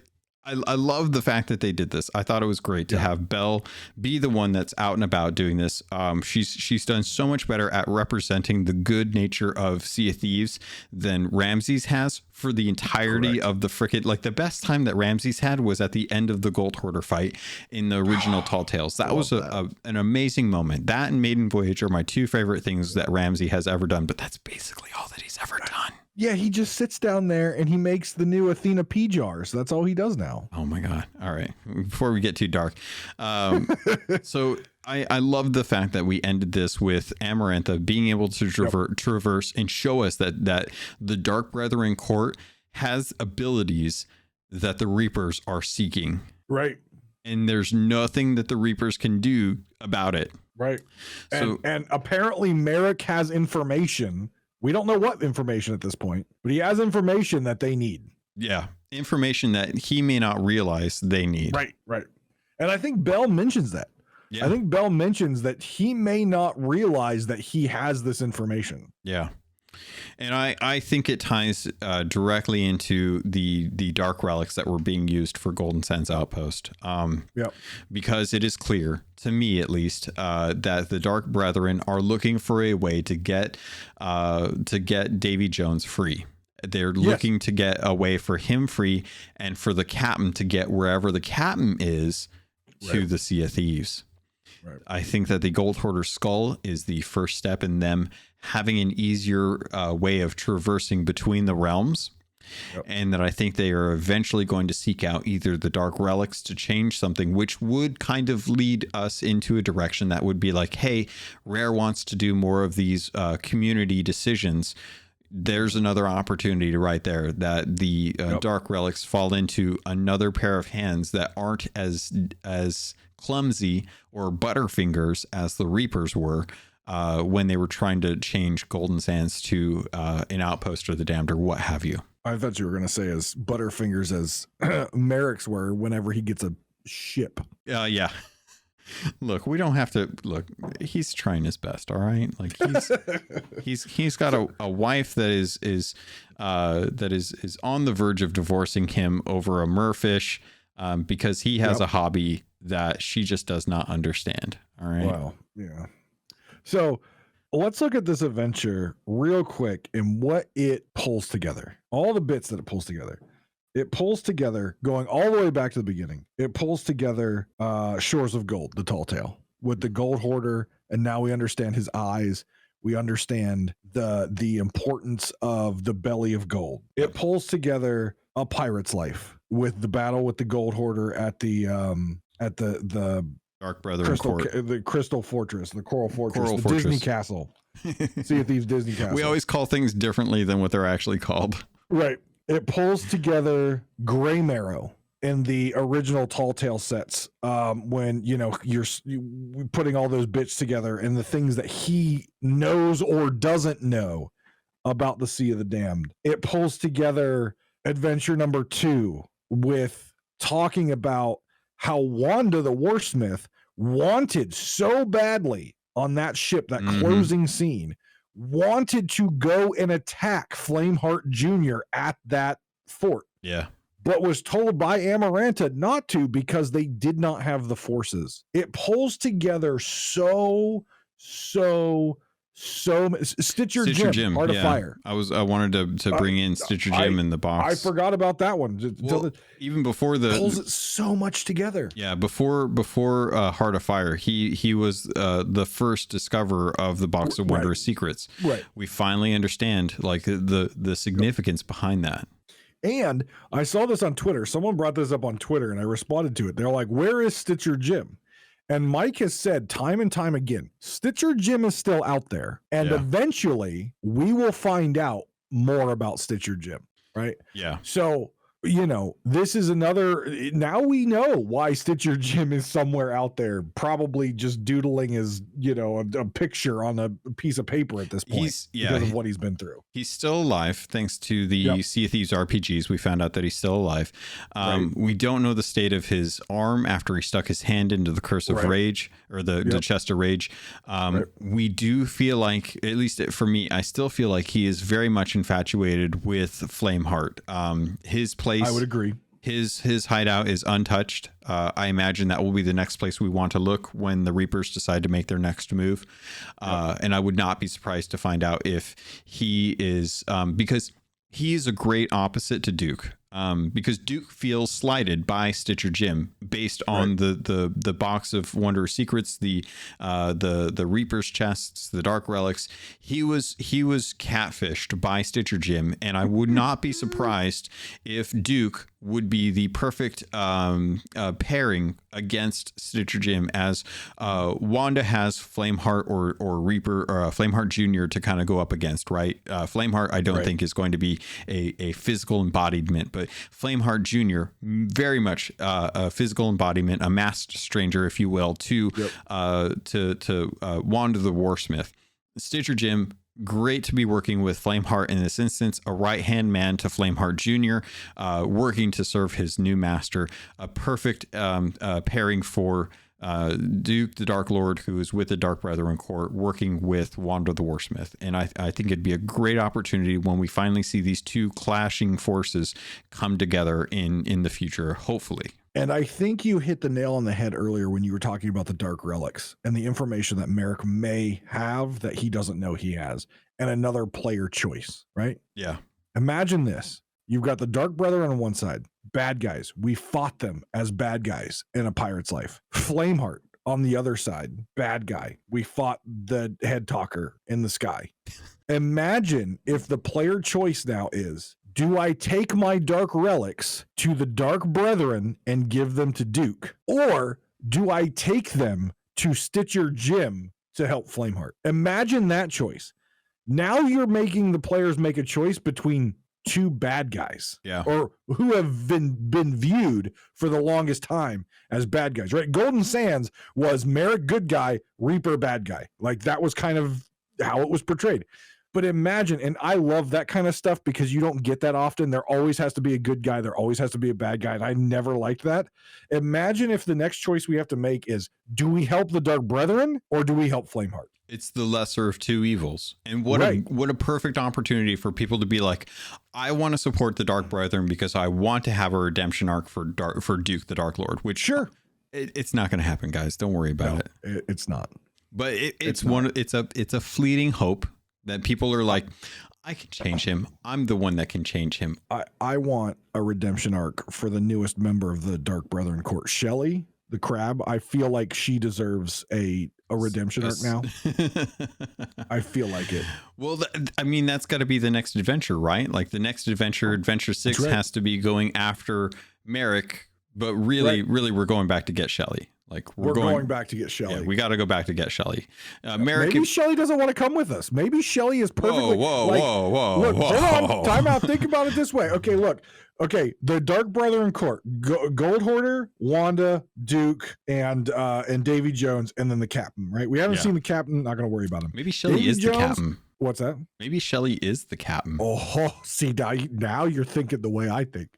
I love the fact that they did this. I thought it was great to have Belle be the one that's out and about doing this. She's done so much better at representing the good nature of Sea of Thieves than Ramses has for the entirety of the frickin', like, the best time that Ramses had was at the end of the Gold Hoarder fight in the original Tall Tales. That was an amazing moment. That and Maiden Voyage are my 2 favorite things that Ramsey has ever done, but that's basically all that he's ever done. Yeah, he just sits down there and he makes the new Athena pea jars. That's all he does now. Oh my God. All right. Before we get too dark. So I love the fact that we ended this with Amarantha being able to traverse and show us that the Dark Brethren court has abilities that the Reapers are seeking. Right. And there's nothing that the Reapers can do about it. Right. And apparently Merrick has information. We don't know what information at this point, but he has information that they need. Yeah. Information that he may not realize they need. Right. And I think Belle mentions that. Yeah. I think Belle mentions that he may not realize that he has this information. Yeah. And I think it ties directly into the dark relics that were being used for Golden Sands Outpost. Because it is clear, to me at least, that the Dark Brethren are looking for a way to get Davy Jones free. They're looking to get a way for him free and for the captain to get wherever the captain is to the Sea of Thieves. Right. I think that the Gold Hoarder's skull is the first step in them having an easier way of traversing between the realms. Yep. And that I think they are eventually going to seek out either the Dark Relics to change something, which would kind of lead us into a direction that would be like, hey, Rare wants to do more of these community decisions. There's another opportunity right there that the Dark Relics fall into another pair of hands that aren't as clumsy or butterfingers as the Reapers were when they were trying to change Golden Sands to an outpost or the Damned or what have you. I thought you were going to say as butterfingers as Merrick's were whenever he gets a ship. Yeah. Look, we don't have to look. He's trying his best. All right. Like he's got a wife that is on the verge of divorcing him over a merfish because he has a hobby that she just does not understand. All right. Wow. Yeah. So let's look at this adventure real quick and what it pulls together. All the bits that it pulls together. It pulls together, going all the way back to the beginning. It pulls together Shores of Gold, the Tall Tale, with the Gold Hoarder, and now we understand his eyes. We understand the importance of the Belly of Gold. It pulls together A Pirate's Life with the battle with the Gold Hoarder at the Dark Brethren Court, the Crystal Fortress, the Coral Fortress, Disney Castle. Sea of Thieves Disney Castle. We always call things differently than what they're actually called. Right. It pulls together Grey Marrow in the original Tall Tale sets when, you're putting all those bits together and the things that he knows or doesn't know about the Sea of the Damned. It pulls together adventure number 2 with talking about how Wanda the Warsmith wanted so badly on that ship, that closing scene, wanted to go and attack Flameheart Jr. at that fort. Yeah. But was told by Amaranta not to because they did not have the forces. It pulls together so Stitcher Jim, Heart of Fire. I wanted to bring in Stitcher Jim in the box. I forgot about that one. Well, even before the pulls it so much together. Yeah, before Heart of Fire, he was the first discoverer of the Box of Wondrous Secrets. Right. We finally understand like the significance behind that. And I saw this on Twitter. Someone brought this up on Twitter, and I responded to it. They're like, "Where is Stitcher Jim?" And Mike has said time and time again, Stitcher Jim is still out there. And eventually we will find out more about Stitcher Jim, right? Yeah. So, this is another, now we know why Stitcher Jim is somewhere out there, probably just doodling his, a picture on a piece of paper at this point because of what he's been through. He's still alive thanks to the Sea of Thieves RPGs. We found out that he's still alive. We don't know the state of his arm after he stuck his hand into the Curse of Rage or the Chest of Rage. We do feel like, at least for me, I still feel like he is very much infatuated with Flameheart. His place, I would agree. His hideout is untouched. I imagine that will be the next place we want to look when the Reapers decide to make their next move. And I would not be surprised to find out if he is, because he is a great opposite to Duke. Because Duke feels slighted by Stitcher Jim based on the Box of Wondrous Secrets, the Reaper's chests, the Dark Relics. He was catfished by Stitcher Jim, and I would not be surprised if Duke would be the perfect pairing against Stitcher Jim, as Wanda has Flameheart or Reaper or Flameheart Jr. to kind of go up against, right? Flameheart I don't think is going to be a physical embodiment, but Flameheart Jr. very much a physical embodiment, a masked stranger, if you will, to Wanda the Warsmith. Stitcher Jim, great to be working with Flameheart in this instance, a right-hand man to Flameheart Jr., working to serve his new master, a perfect pairing for Duke the Dark Lord, who is with the Dark Brethren Court, working with Wanda the Warsmith. And I think it'd be a great opportunity when we finally see these two clashing forces come together in the future, hopefully. And I think you hit the nail on the head earlier when you were talking about the Dark Relics and the information that Merrick may have that he doesn't know he has, and another player choice, right? Yeah. Imagine this. You've got the Dark Brethren on one side, bad guys. We fought them as bad guys in A Pirate's Life. Flameheart on the other side, bad guy. We fought the head talker in the sky. Imagine if the player choice now is, do I take my dark relics to the Dark Brethren and give them to Duke? Or do I take them to Stitcher Jim to help Flameheart? Imagine that choice. Now you're making the players make a choice between two bad guys, or who have been viewed for the longest time as bad guys, right? Golden Sands was Merrick good guy, Reaper bad guy. Like that was kind of how it was portrayed. But imagine, and I love that kind of stuff because you don't get that often. There always has to be a good guy. There always has to be a bad guy. And I never liked that. Imagine if the next choice we have to make is, do we help the Dark Brethren or do we help Flameheart? It's the lesser of two evils. And what a perfect opportunity for people to be like, I want to support the Dark Brethren because I want to have a redemption arc for Duke the Dark Lord, which it's not going to happen, guys. Don't worry about it. It's not. But it's a fleeting hope that people are like, I can change him. I'm the one that can change him. I want a redemption arc for the newest member of the Dark Brethren Court, Shelly, the crab. I feel like she deserves a redemption arc now. I feel like it. Well, I mean, that's got to be the next adventure, right? Like the next adventure, Adventure 6 has to be going after Merrick, but really, we're going back to get Shelly. Like we're going back to get Shelly. Yeah, we got to go back to get Shelly. Merrick, maybe Shelly doesn't want to come with us. Maybe Shelly is perfectly. Whoa! Look, hold on. Time out. Think about it this way. Okay, look. Okay, the Dark Brethren Court: Gold Hoarder, Wanda, Duke, and Davy Jones, and then the Captain. Right? We haven't seen the Captain. Not going to worry about him. Maybe Shelly is Jones, the Captain. What's that? Maybe Shelly is the Captain. Oh, see, now you're thinking the way I think.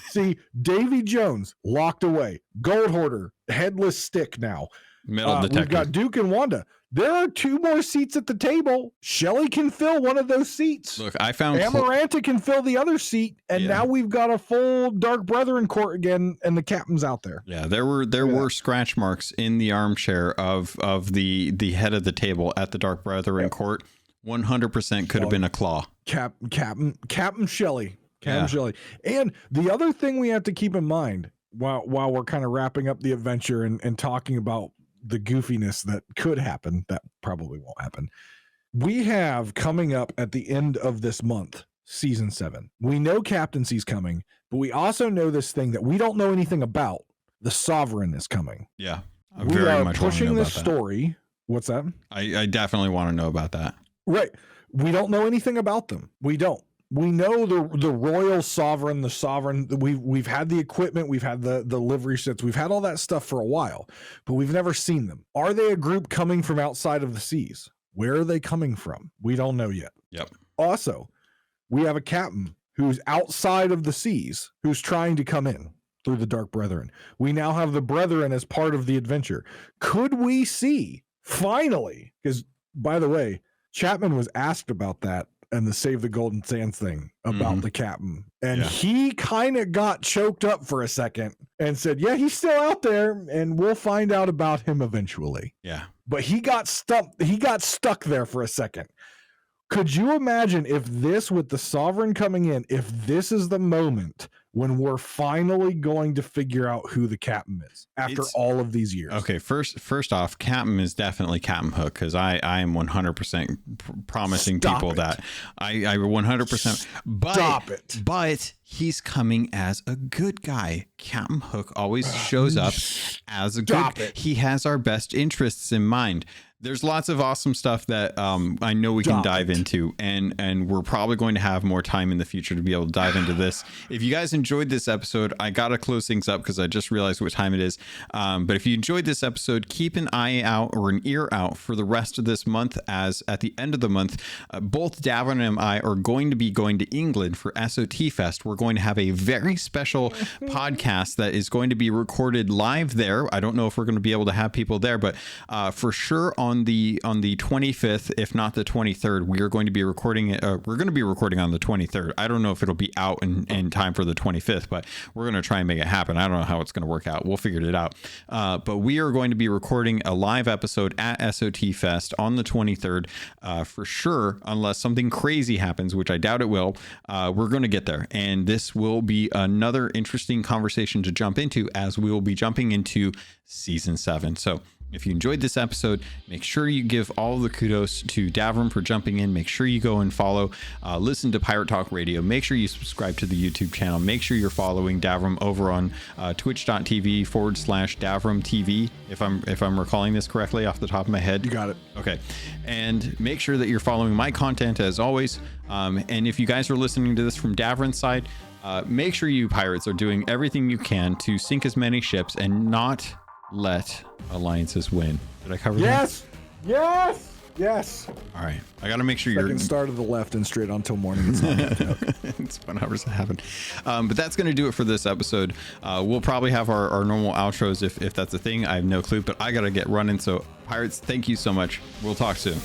See, Davy Jones locked away. Gold Hoarder, headless stick now. Metal detector. We've got Duke and Wanda. There are two more seats at the table. Shelly can fill one of those seats. Look, I found Amaranta can fill the other seat, and now we've got a full Dark Brethren Court again, and the Captain's out there. Yeah, there were scratch marks in the armchair of the head of the table at the Dark Brethren Court. 100% could have been a claw. Captain Shelly. Shelly. And the other thing we have to keep in mind while we're kind of wrapping up the adventure and talking about the goofiness that could happen, that probably won't happen. We have coming up at the end of this month, season 7. We know Captaincy's coming, but we also know this thing that we don't know anything about. The Sovereign is coming. Yeah. We are pushing this story. What's that? I definitely want to know about that. Right. We don't know anything about them. We don't. We know the royal sovereign, the sovereign. We've had the equipment, we've had the livery sets, we've had all that stuff for a while, but we've never seen them. Are they a group coming from outside of the seas? Where are they coming from? We don't know yet. Yep. Also, we have a captain who's outside of the seas who's trying to come in through the Dark Brethren. We now have the Brethren as part of the adventure. Could we see finally? Because by the way, Chapman was asked about that and the Save the Golden Sands thing about the Captain. And he kind of got choked up for a second and said, yeah, he's still out there and we'll find out about him eventually. Yeah. But he got stuck there for a second. Could you imagine if this, with the Sovereign coming in, if this is the moment when we're finally going to figure out who the Captain is after all of these years? Okay, first off, Captain is definitely Captain Hook, because I am 100% promising people that I 100%. Stop it. But he's coming as a good guy. Captain Hook always shows up as a good. He has our best interests in mind. There's lots of awesome stuff that I know we can dive into, and we're probably going to have more time in the future to be able to dive into this. If you guys enjoyed this episode, I got to close things up because I just realized what time it is. But if you enjoyed this episode, keep an eye out or an ear out for the rest of this month, as at the end of the month, both Davrim and I are going to be going to England for SOT Fest. We're going to have a very special podcast that is going to be recorded live there. I don't know if we're going to be able to have people there, but for sure on the 25th, if not the 23rd, we are going to be recording it. We're going to be recording on the 23rd. I don't know if it'll be out in time for the 25th, but we're going to try and make it happen. I don't know how it's going to work out. We'll figure it out. But we are going to be recording a live episode at SOT Fest on the 23rd for sure, unless something crazy happens, which I doubt it will. We're going to get there, and this will be another interesting conversation to jump into, as we will be jumping into season 7. So If you enjoyed this episode, make sure you give all the kudos to Davrim for jumping in. Make sure you go and follow, listen to Pirate Talk Radio. Make sure you subscribe to the YouTube channel. Make sure you're following Davrim over on twitch.tv/Davrim TV. If I'm recalling this correctly off the top of my head. You got it. Okay. And make sure that you're following my content as always. And if you guys are listening to this from Davrim's side, make sure you pirates are doing everything you can to sink as many ships and not let alliances win. Did I cover that? Yes. All right. I got to make sure Second star to the left and straight on till morning. It's not a joke. It's fun hours to happen. But that's going to do it for this episode. We'll probably have our normal outros if that's a thing. I have no clue, but I got to get running. So pirates, thank you so much. We'll talk soon.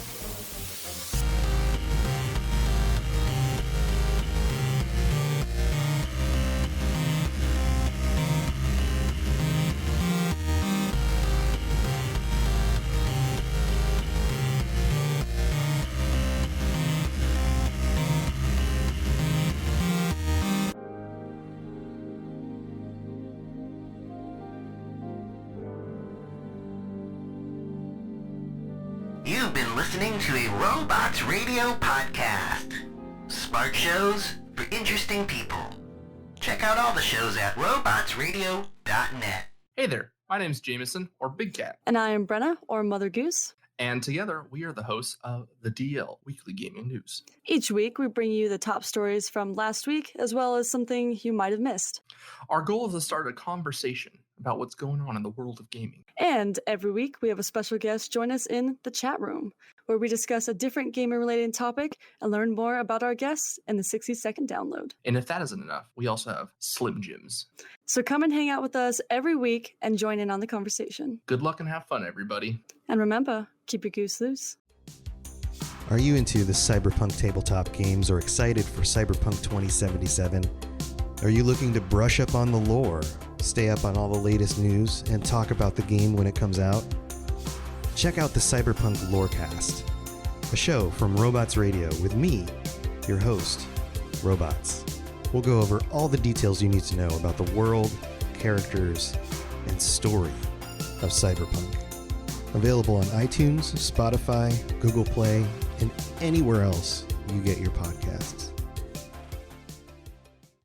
You've been listening to a Robots Radio podcast. Smart shows for interesting people. Check out all the shows at robotsradio.net. Hey there, my name's Jameson, or Big Cat. And I am Brenna, or Mother Goose. And together, we are the hosts of the DL Weekly Gaming News. Each week, we bring you the top stories from last week, as well as something you might have missed. Our goal is to start a conversation about what's going on in the world of gaming. And every week, we have a special guest join us in the chat room, where we discuss a different gaming-related topic and learn more about our guests in the 60-second download. And if that isn't enough, we also have Slim Jims. So come and hang out with us every week and join in on the conversation. Good luck and have fun, everybody. And remember, keep your goose loose. Are you into the Cyberpunk tabletop games or excited for Cyberpunk 2077? Are you looking to brush up on the lore, stay up on all the latest news, and talk about the game when it comes out? Check out the Cyberpunk Lorecast, a show from Robots Radio with me, your host, Robots. We'll go over all the details you need to know about the world, characters, and story of Cyberpunk. Available on iTunes, Spotify, Google Play, and anywhere else you get your podcasts.